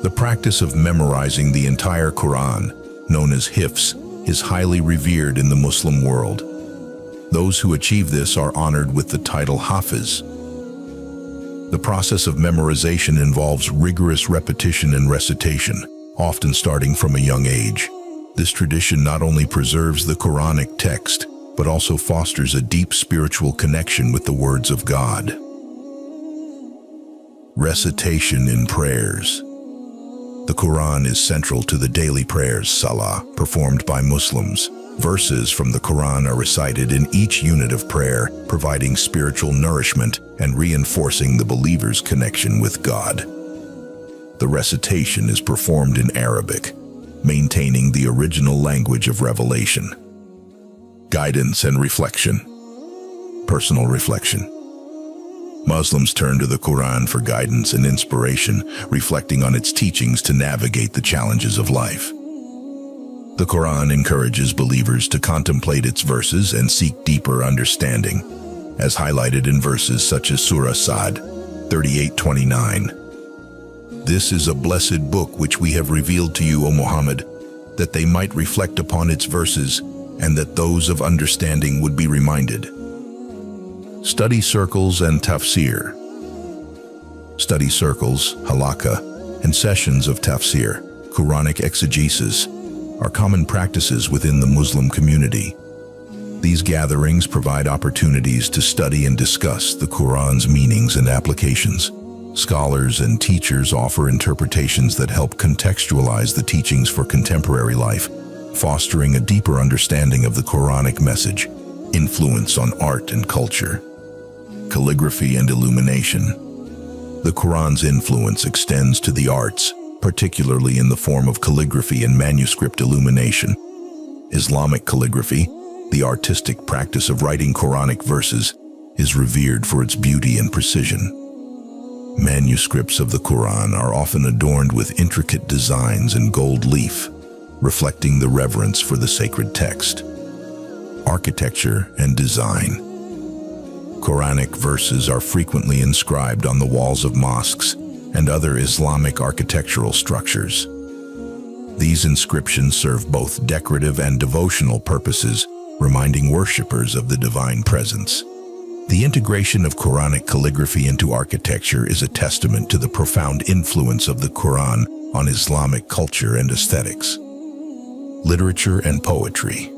The practice of memorizing the entire Quran, known as hifz, is highly revered in the Muslim world. Those who achieve this are honored with the title Hafiz. The process of memorization involves rigorous repetition and recitation, often starting from a young age. This tradition not only preserves the Quranic text, but also fosters a deep spiritual connection with the words of God. Recitation in prayers. The Quran is central to the daily prayers, salah, performed by Muslims. Verses from the Quran are recited in each unit of prayer, providing spiritual nourishment and reinforcing the believer's connection with God. The recitation is performed in Arabic, maintaining the original language of revelation. Guidance and reflection. Personal reflection. Muslims turn to the Quran for guidance and inspiration, reflecting on its teachings to navigate the challenges of life. The Quran encourages believers to contemplate its verses and seek deeper understanding, as highlighted in verses such as Surah Sad 38:29. This is a blessed book which we have revealed to you, O Muhammad, that they might reflect upon its verses and that those of understanding would be reminded. Study circles and tafsir. Study circles, halakha, and sessions of tafsir, Quranic exegesis, are common practices within the Muslim community. These gatherings provide opportunities to study and discuss the Quran's meanings and applications. Scholars and teachers offer interpretations that help contextualize the teachings for contemporary life, fostering a deeper understanding of the Quranic message. Influence on art and culture. Calligraphy and illumination. The Quran's influence extends to the arts, particularly in the form of calligraphy and manuscript illumination. Islamic calligraphy, the artistic practice of writing Quranic verses, is revered for its beauty and precision. Manuscripts of the Quran are often adorned with intricate designs and gold leaf, reflecting the reverence for the sacred text. Architecture and design. Quranic verses are frequently inscribed on the walls of mosques and other Islamic architectural structures. These inscriptions serve both decorative and devotional purposes, reminding worshippers of the divine presence. The integration of Quranic calligraphy into architecture is a testament to the profound influence of the Quran on Islamic culture and aesthetics. Literature and poetry.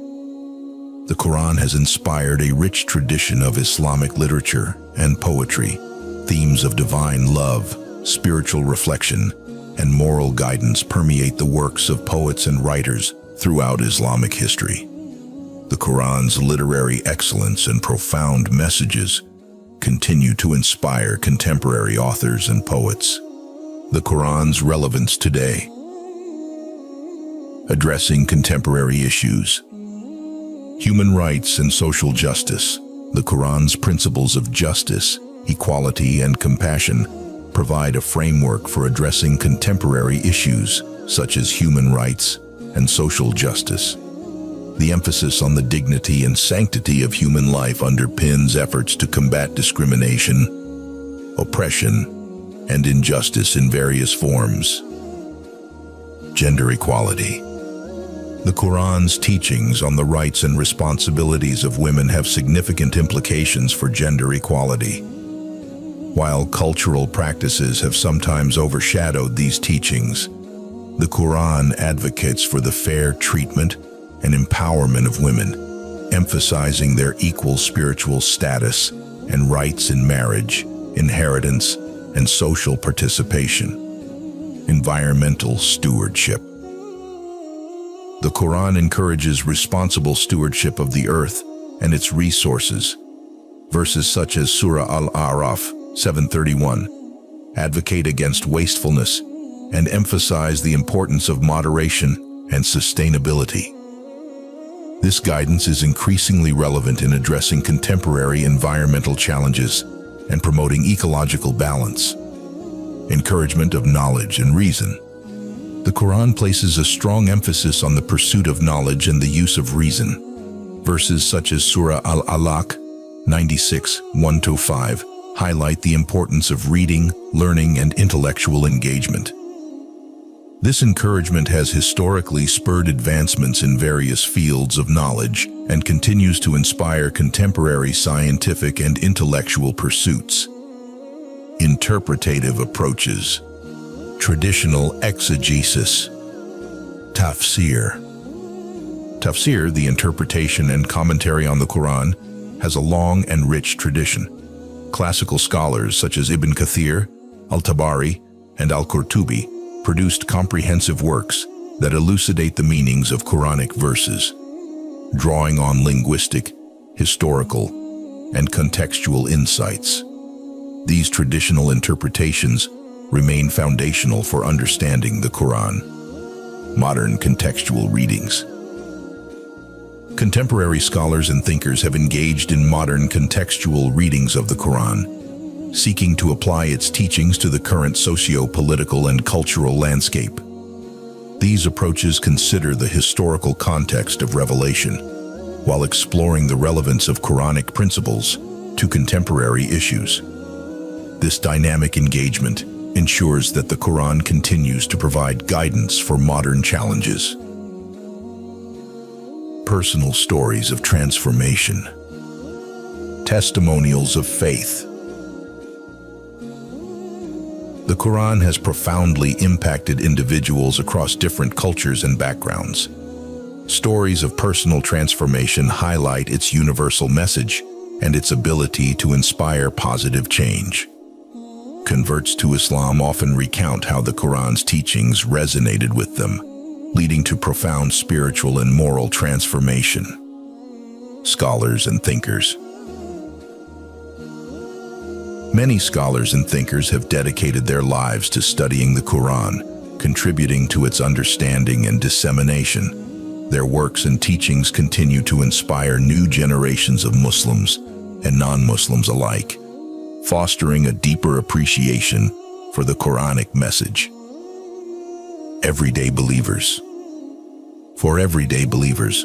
The Quran has inspired a rich tradition of Islamic literature and poetry. Themes of divine love, spiritual reflection, and moral guidance permeate the works of poets and writers throughout Islamic history. The Quran's literary excellence and profound messages continue to inspire contemporary authors and poets. The Quran's relevance today. Addressing contemporary issues. Human rights and social justice. The Quran's principles of justice, equality, and compassion provide a framework for addressing contemporary issues such as human rights and social justice. The emphasis on the dignity and sanctity of human life underpins efforts to combat discrimination, oppression, and injustice in various forms. Gender equality. The Quran's teachings on the rights and responsibilities of women have significant implications for gender equality. While cultural practices have sometimes overshadowed these teachings, the Quran advocates for the fair treatment and empowerment of women, emphasizing their equal spiritual status and rights in marriage, inheritance, and social participation. Environmental stewardship. The Quran encourages responsible stewardship of the earth and its resources. Verses such as Surah Al-A'raf 7:31 advocate against wastefulness and emphasize the importance of moderation and sustainability. This guidance is increasingly relevant in addressing contemporary environmental challenges and promoting ecological balance. Encouragement of knowledge and reason. The Quran places a strong emphasis on the pursuit of knowledge and the use of reason. Verses such as Surah Al-Alaq 96:1-5 highlight the importance of reading, learning, and intellectual engagement. This encouragement has historically spurred advancements in various fields of knowledge and continues to inspire contemporary scientific and intellectual pursuits. Interpretative approaches. Traditional exegesis. Tafsir. Tafsir, the interpretation and commentary on the Quran, has a long and rich tradition. Classical scholars such as Ibn Kathir, Al-Tabari, and Al-Qurtubi produced comprehensive works that elucidate the meanings of Quranic verses, drawing on linguistic, historical, and contextual insights. These traditional interpretations remain foundational for understanding the Quran. Modern contextual readings. Contemporary scholars and thinkers have engaged in modern contextual readings of the Quran, seeking to apply its teachings to the current socio-political and cultural landscape. These approaches consider the historical context of revelation, while exploring the relevance of Quranic principles to contemporary issues. This dynamic engagement ensures that the Quran continues to provide guidance for modern challenges. Personal stories of transformation. Testimonials of faith. The Quran has profoundly impacted individuals across different cultures and backgrounds. Stories of personal transformation highlight its universal message and its ability to inspire positive change. Converts to Islam often recount how the Quran's teachings resonated with them, leading to profound spiritual and moral transformation. Scholars and thinkers. Many scholars and thinkers have dedicated their lives to studying the Quran, contributing to its understanding and dissemination. Their works and teachings continue to inspire new generations of Muslims and non-Muslims alike, fostering a deeper appreciation for the Quranic message. Everyday believers. For everyday believers,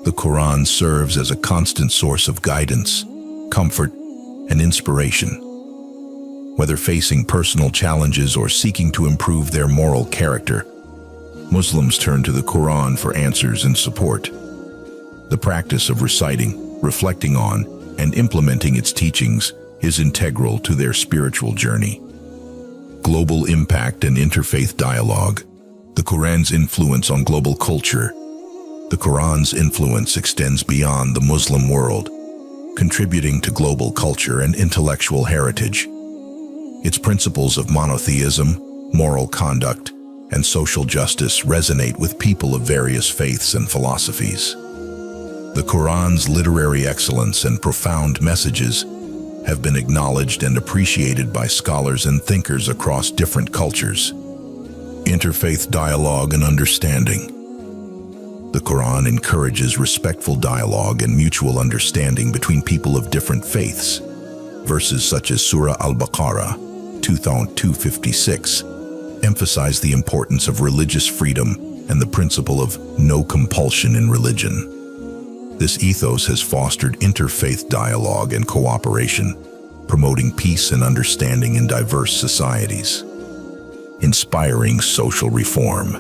the Quran serves as a constant source of guidance, comfort, and inspiration. Whether facing personal challenges or seeking to improve their moral character, Muslims turn to the Quran for answers and support. The practice of reciting, reflecting on, and implementing its teachings is integral to their spiritual journey. Global impact and interfaith dialogue. The Quran's influence on global culture. The Quran's influence extends beyond the Muslim world, contributing to global culture and intellectual heritage. Its principles of monotheism, moral conduct, and social justice resonate with people of various faiths and philosophies. The Quran's literary excellence and profound messages have been acknowledged and appreciated by scholars and thinkers across different cultures. Interfaith dialogue and understanding. The Quran encourages respectful dialogue and mutual understanding between people of different faiths. Verses such as Surah Al-Baqarah 256 emphasize the importance of religious freedom and the principle of no compulsion in religion. This ethos has fostered interfaith dialogue and cooperation, promoting peace and understanding in diverse societies. Inspiring social reform.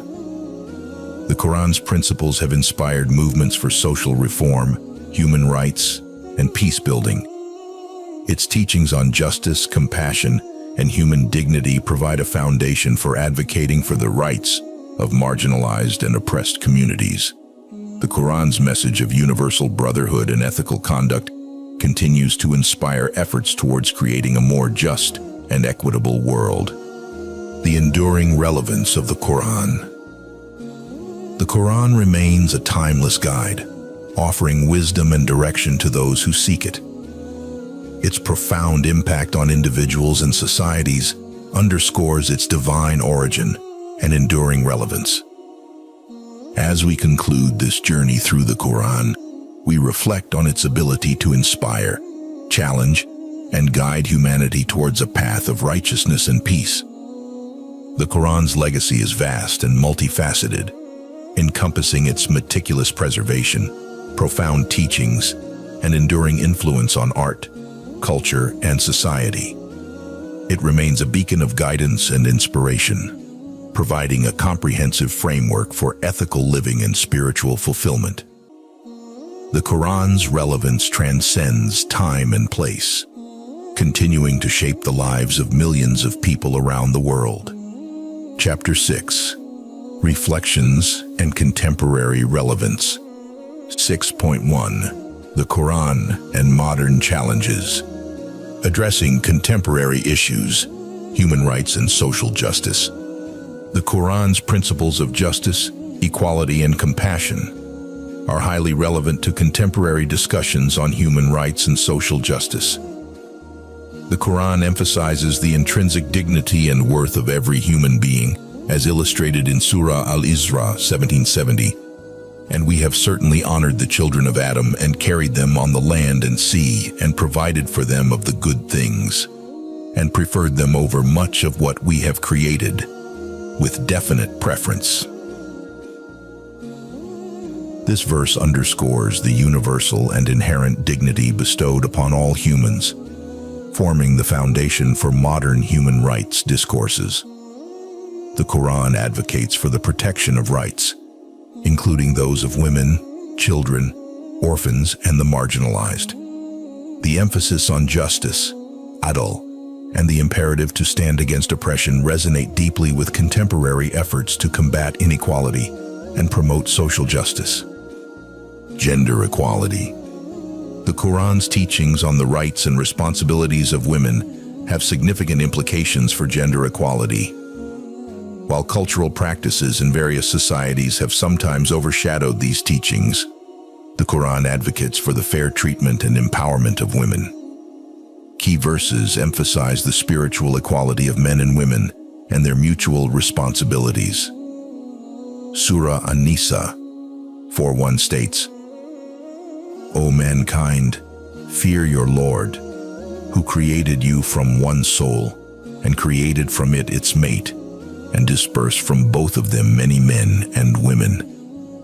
The Quran's principles have inspired movements for social reform, human rights, and peace building. Its teachings on justice, compassion, and human dignity provide a foundation for advocating for the rights of marginalized and oppressed communities. The Quran's message of universal brotherhood and ethical conduct continues to inspire efforts towards creating a more just and equitable world. The enduring relevance of the Quran. The Quran remains a timeless guide, offering wisdom and direction to those who seek it. Its profound impact on individuals and societies underscores its divine origin and enduring relevance. As we conclude this journey through the Quran, we reflect on its ability to inspire, challenge, and guide humanity towards a path of righteousness and peace. The Quran's legacy is vast and multifaceted, encompassing its meticulous preservation, profound teachings, and enduring influence on art, culture, and society. It remains a beacon of guidance and inspiration, providing a comprehensive framework for ethical living and spiritual fulfillment. The Quran's relevance transcends time and place, continuing to shape the lives of millions of people around the world. Chapter 6. Reflections and Contemporary Relevance. 6.1. The Quran and Modern Challenges. Addressing contemporary issues, human rights and social justice. The Quran's principles of justice, equality, and compassion are highly relevant to contemporary discussions on human rights and social justice. The Quran emphasizes the intrinsic dignity and worth of every human being, as illustrated in Surah Al-Isra 1770. And we have certainly honored the children of Adam and carried them on the land and sea and provided for them of the good things, and preferred them over much of what we have created, with definite preference. This verse underscores the universal and inherent dignity bestowed upon all humans, forming the foundation for modern human rights discourses. The Quran advocates for the protection of rights, including those of women, children, orphans, and the marginalized. The emphasis on justice, adl, and the imperative to stand against oppression resonate deeply with contemporary efforts to combat inequality and promote social justice. Gender equality. The Quran's teachings on the rights and responsibilities of women have significant implications for gender equality. While cultural practices in various societies have sometimes overshadowed these teachings, the Quran advocates for the fair treatment and empowerment of women. Key verses emphasize the spiritual equality of men and women and their mutual responsibilities. Surah An-Nisa 4:1 states, "O mankind, fear your Lord, who created you from one soul and created from it its mate, and disperse from both of them many men and women,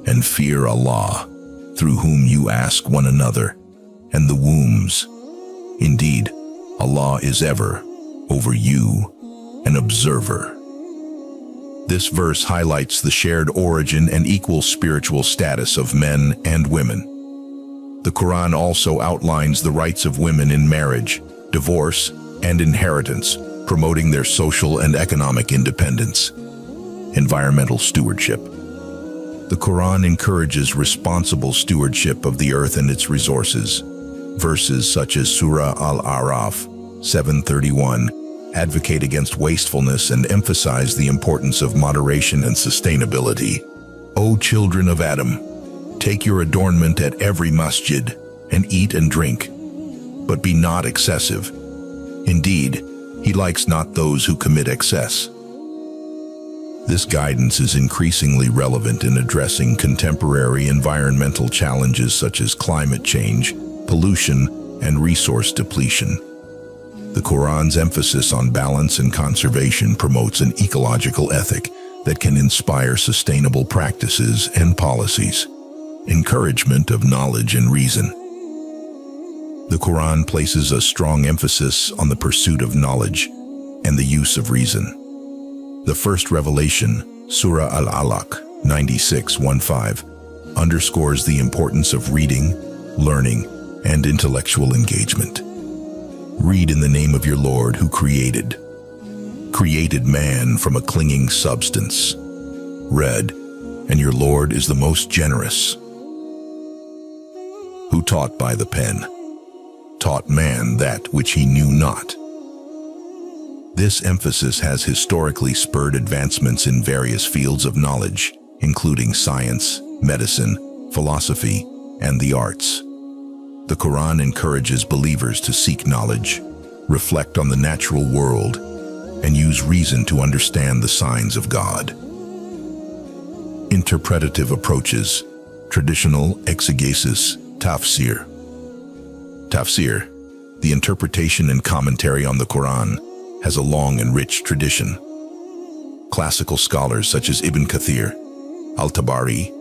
and fear Allah, through whom you ask one another, and the wombs. Indeed, Allah is ever, over you, an observer." This verse highlights the shared origin and equal spiritual status of men and women. The Quran also outlines the rights of women in marriage, divorce, and inheritance, promoting their social and economic independence. Environmental stewardship. The Quran encourages responsible stewardship of the earth and its resources. Verses such as Surah Al-A'raf 7:31 advocate against wastefulness and emphasize the importance of moderation and sustainability. O children of Adam, Take your adornment at every masjid, and eat and drink, but be not excessive. Indeed, he likes not those who commit excess. This guidance is increasingly relevant in addressing contemporary environmental challenges such as climate change, pollution, and resource depletion. The Quran's emphasis on balance and conservation promotes an ecological ethic that can inspire sustainable practices and policies. Encouragement of knowledge and reason. The Quran places a strong emphasis on the pursuit of knowledge and the use of reason. The first revelation, Surah Al-Alaq 96:15, underscores the importance of reading, learning, and intellectual engagement. Read in the name of your Lord who created man from a clinging substance. Read, and your Lord is the most generous. Who taught by the pen, taught man that which he knew not. This emphasis has historically spurred advancements in various fields of knowledge, including science, medicine, philosophy, and the arts. The Quran encourages believers to seek knowledge, reflect on the natural world, and use reason to understand the signs of God. Interpretative approaches, traditional exegesis, tafsir. Tafsir, the interpretation and commentary on the Quran, has a long and rich tradition. Classical scholars such as Ibn Kathir, Al-Tabari,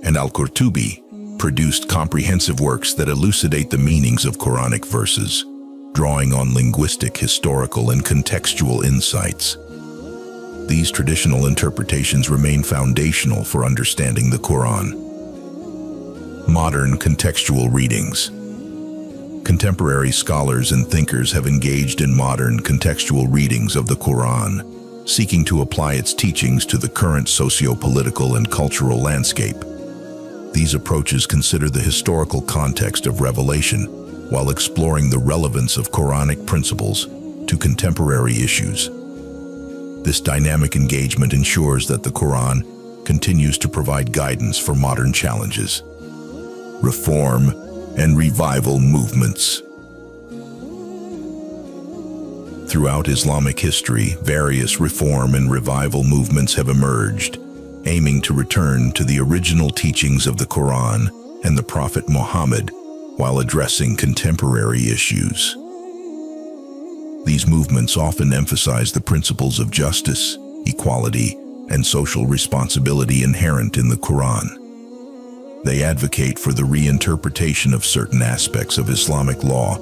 and Al-Qurtubi produced comprehensive works that elucidate the meanings of Quranic verses, drawing on linguistic, historical, and contextual insights. These traditional interpretations remain foundational for understanding the Quran. Modern contextual readings. Contemporary scholars and thinkers have engaged in modern contextual readings of the Quran, seeking to apply its teachings to the current socio-political and cultural landscape. These approaches consider the historical context of revelation while exploring the relevance of Quranic principles to contemporary issues. This dynamic engagement ensures that the Quran continues to provide guidance for modern challenges. Reform and revival movements. Throughout Islamic history, various reform and revival movements have emerged, aiming to return to the original teachings of the Quran and the Prophet Muhammad while addressing contemporary issues. These movements often emphasize the principles of justice, equality, and social responsibility inherent in the Quran. They advocate for the reinterpretation of certain aspects of Islamic law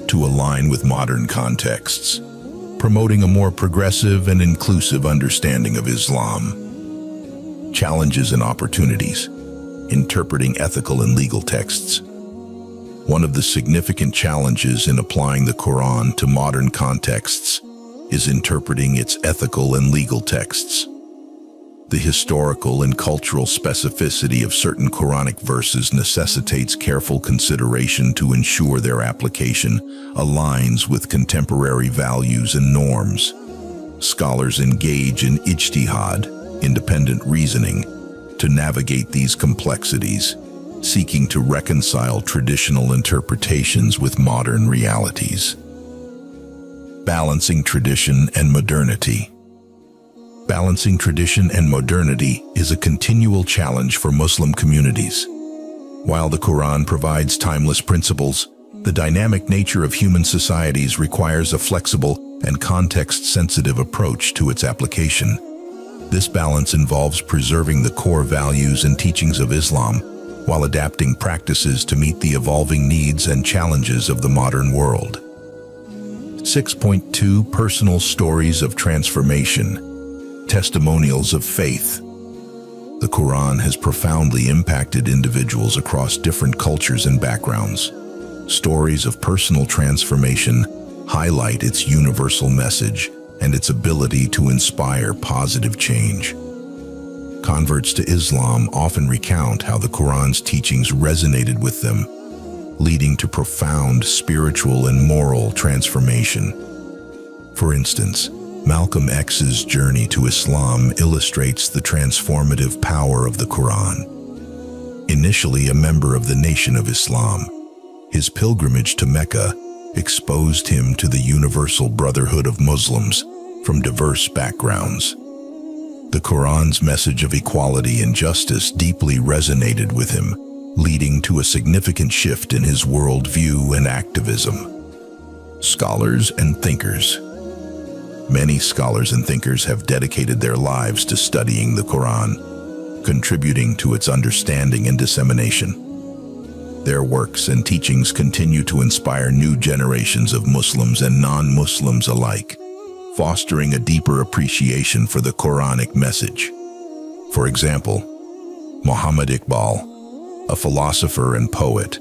to align with modern contexts, promoting a more progressive and inclusive understanding of Islam. Challenges and opportunities. Interpreting ethical and legal texts. One of the significant challenges in applying the Quran to modern contexts is interpreting its ethical and legal texts. The historical and cultural specificity of certain Quranic verses necessitates careful consideration to ensure their application aligns with contemporary values and norms. Scholars engage in ijtihad, independent reasoning, to navigate these complexities, seeking to reconcile traditional interpretations with modern realities. Balancing tradition and modernity. Balancing tradition and modernity is a continual challenge for Muslim communities. While the Quran provides timeless principles, the dynamic nature of human societies requires a flexible and context-sensitive approach to its application. This balance involves preserving the core values and teachings of Islam while adapting practices to meet the evolving needs and challenges of the modern world. 6.2 Personal Stories of Transformation. Testimonials of faith. The Quran has profoundly impacted individuals across different cultures and backgrounds. Stories of personal transformation highlight its universal message and its ability to inspire positive change. Converts to Islam often recount how the Quran's teachings resonated with them, leading to profound spiritual and moral transformation. For instance, Malcolm X's journey to Islam illustrates the transformative power of the Quran. Initially a member of the Nation of Islam, his pilgrimage to Mecca exposed him to the universal brotherhood of Muslims from diverse backgrounds. The Quran's message of equality and justice deeply resonated with him, leading to a significant shift in his worldview and activism. Scholars and thinkers. Many scholars and thinkers have dedicated their lives to studying the Quran, contributing to its understanding and dissemination. Their works and teachings continue to inspire new generations of Muslims and non-Muslims alike, fostering a deeper appreciation for the Quranic message. For example, Muhammad Iqbal, a philosopher and poet,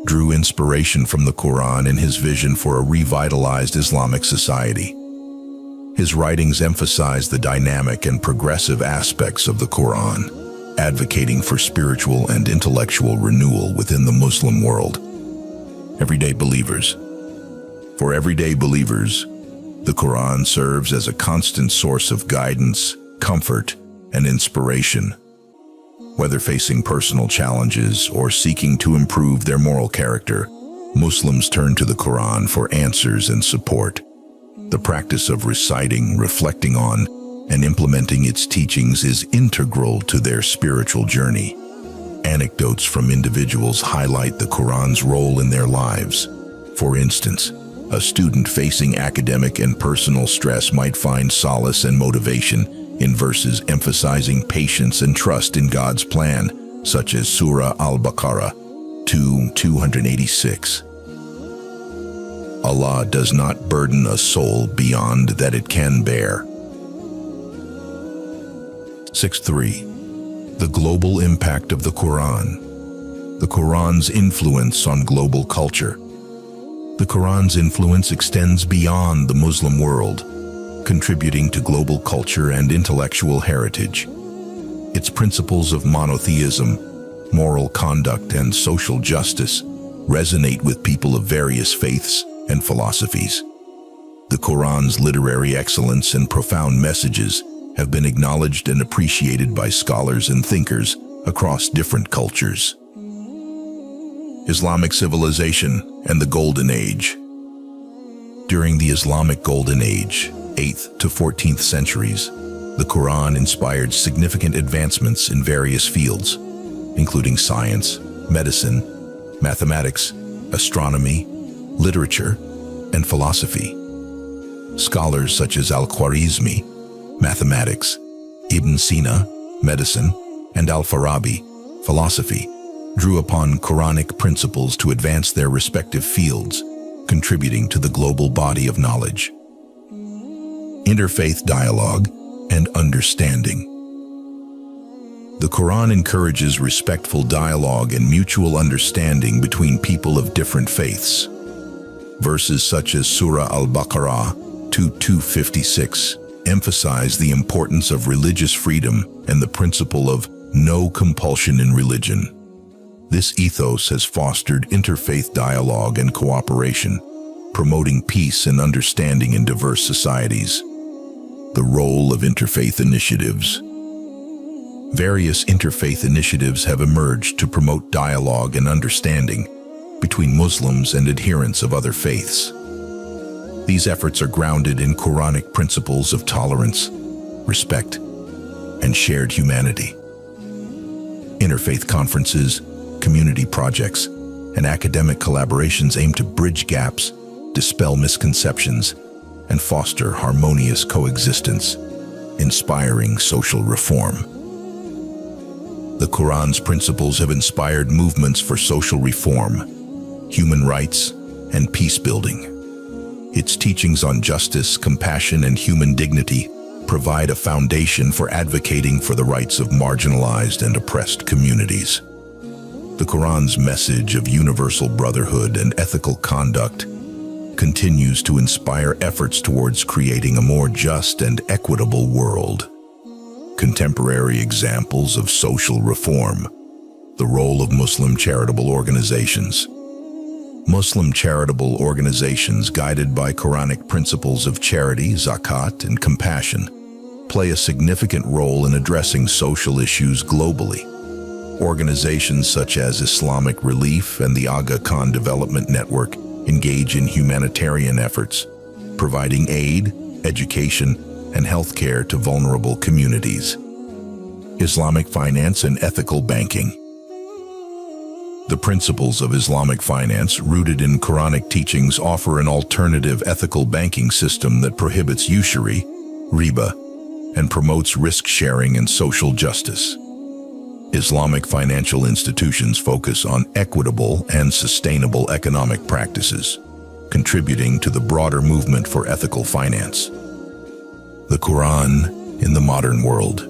drew inspiration from the Quran in his vision for a revitalized Islamic society. His writings emphasize the dynamic and progressive aspects of the Quran, advocating for spiritual and intellectual renewal within the Muslim world. Everyday believers. For everyday believers, the Quran serves as a constant source of guidance, comfort, and inspiration. Whether facing personal challenges or seeking to improve their moral character, Muslims turn to the Quran for answers and support. The practice of reciting, reflecting on, and implementing its teachings is integral to their spiritual journey. Anecdotes from individuals highlight the Quran's role in their lives. For instance, a student facing academic and personal stress might find solace and motivation in verses emphasizing patience and trust in God's plan, such as Surah Al-Baqarah 2:286. Allah does not burden a soul beyond that it can bear. 6.3. The global impact of the Quran. The Quran's influence on global culture. The Quran's influence extends beyond the Muslim world, contributing to global culture and intellectual heritage. Its principles of monotheism, moral conduct, and social justice resonate with people of various faiths and philosophies. The Quran's literary excellence and profound messages have been acknowledged and appreciated by scholars and thinkers across different cultures. Islamic civilization and the Golden Age. During the Islamic Golden Age, 8th to 14th centuries, the Quran inspired significant advancements in various fields, including science, medicine, mathematics, astronomy, literature, and philosophy. Scholars such as Al-Khwarizmi, mathematics, Ibn Sina, medicine, and Al-Farabi, philosophy, drew upon Quranic principles to advance their respective fields, contributing to the global body of knowledge. Interfaith dialogue and understanding. The Quran encourages respectful dialogue and mutual understanding between people of different faiths. Verses such as Surah Al-Baqarah 2:256 emphasize the importance of religious freedom and the principle of no compulsion in religion. This ethos has fostered interfaith dialogue and cooperation, promoting peace and understanding in diverse societies. The role of interfaith initiatives. Various interfaith initiatives have emerged to promote dialogue and understanding between Muslims and adherents of other faiths. These efforts are grounded in Quranic principles of tolerance, respect, and shared humanity. Interfaith conferences, community projects, and academic collaborations aim to bridge gaps, dispel misconceptions, and foster harmonious coexistence, inspiring social reform. The Quran's principles have inspired movements for social reform, human rights, and peace building. Its teachings on justice, compassion, and human dignity provide a foundation for advocating for the rights of marginalized and oppressed communities. The Quran's message of universal brotherhood and ethical conduct continues to inspire efforts towards creating a more just and equitable world. Contemporary examples of social reform. The role of Muslim charitable organizations. Muslim charitable organizations guided by Quranic principles of charity, zakat, and compassion play a significant role in addressing social issues globally. Organizations such as Islamic Relief and the Aga Khan Development Network engage in humanitarian efforts, providing aid, education, and healthcare to vulnerable communities. Islamic finance and ethical banking. The principles of Islamic finance, rooted in Quranic teachings, offer an alternative ethical banking system that prohibits usury, riba, and promotes risk-sharing and social justice. Islamic financial institutions focus on equitable and sustainable economic practices, contributing to the broader movement for ethical finance. The Qur'an in the modern world.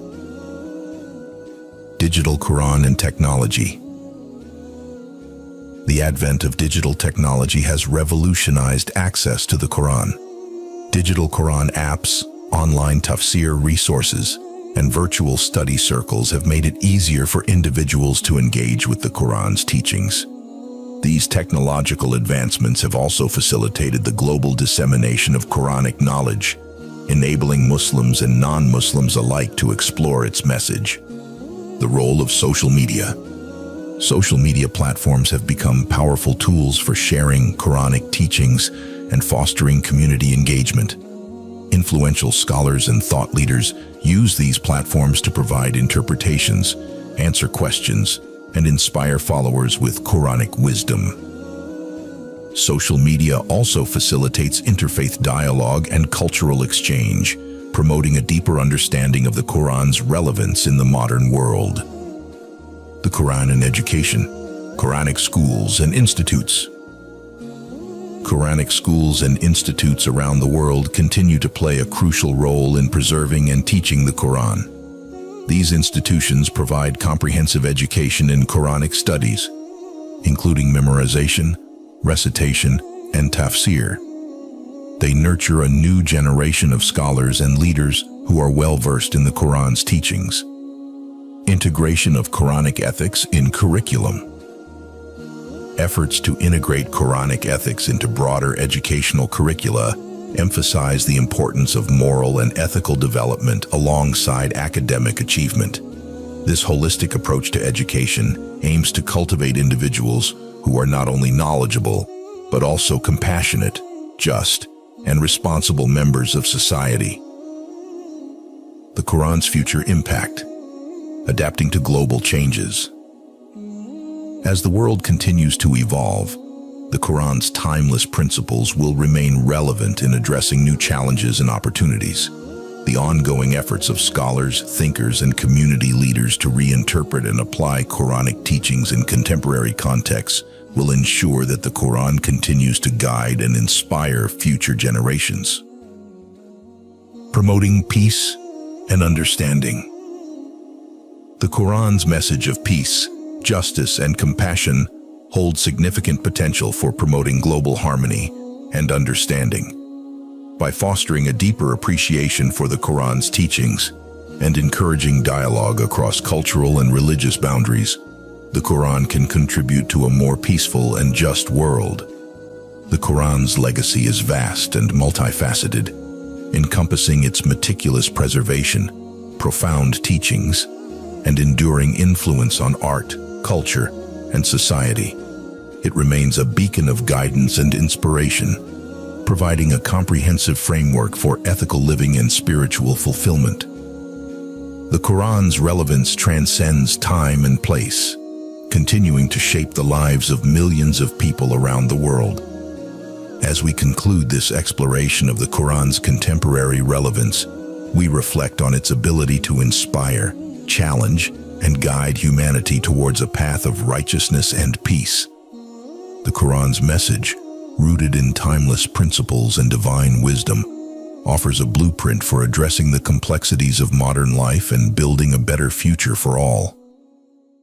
Digital Qur'an and technology. The advent of digital technology has revolutionized access to the Qur'an. Digital Qur'an apps, online tafsir resources, and virtual study circles have made it easier for individuals to engage with the Qur'an's teachings. These technological advancements have also facilitated the global dissemination of Quranic knowledge, enabling Muslims and non-Muslims alike to explore its message. The role of social media. Social media platforms have become powerful tools for sharing Quranic teachings and fostering community engagement. Influential scholars and thought leaders use these platforms to provide interpretations, answer questions, and inspire followers with Quranic wisdom. Social media also facilitates interfaith dialogue and cultural exchange, promoting a deeper understanding of the Qur'an's relevance in the modern world. The Qur'an in education, Quranic schools and institutes. Quranic schools and institutes around the world continue to play a crucial role in preserving and teaching the Qur'an. These institutions provide comprehensive education in Quranic studies, including memorization, recitation, and tafsir. They nurture a new generation of scholars and leaders who are well-versed in the Qur'an's teachings. Integration of Quranic ethics in curriculum. Efforts to integrate Quranic ethics into broader educational curricula emphasize the importance of moral and ethical development alongside academic achievement. This holistic approach to education aims to cultivate individuals who are not only knowledgeable, but also compassionate, just, and responsible members of society. The Qur'an's future impact. Adapting to global changes. As the world continues to evolve, the Qur'an's timeless principles will remain relevant in addressing new challenges and opportunities. The ongoing efforts of scholars, thinkers, and community leaders to reinterpret and apply Quranic teachings in contemporary contexts will ensure that the Qur'an continues to guide and inspire future generations. Promoting peace and understanding. The Qur'an's message of peace, justice, and compassion holds significant potential for promoting global harmony and understanding. By fostering a deeper appreciation for the Qur'an's teachings and encouraging dialogue across cultural and religious boundaries, the Qur'an can contribute to a more peaceful and just world. The Qur'an's legacy is vast and multifaceted, encompassing its meticulous preservation, profound teachings, and enduring influence on art, culture, and society. It remains a beacon of guidance and inspiration, providing a comprehensive framework for ethical living and spiritual fulfillment. The Qur'an's relevance transcends time and place, continuing to shape the lives of millions of people around the world. As we conclude this exploration of the Qur'an's contemporary relevance, we reflect on its ability to inspire, challenge, and guide humanity towards a path of righteousness and peace. The Qur'an's message, rooted in timeless principles and divine wisdom, offers a blueprint for addressing the complexities of modern life and building a better future for all.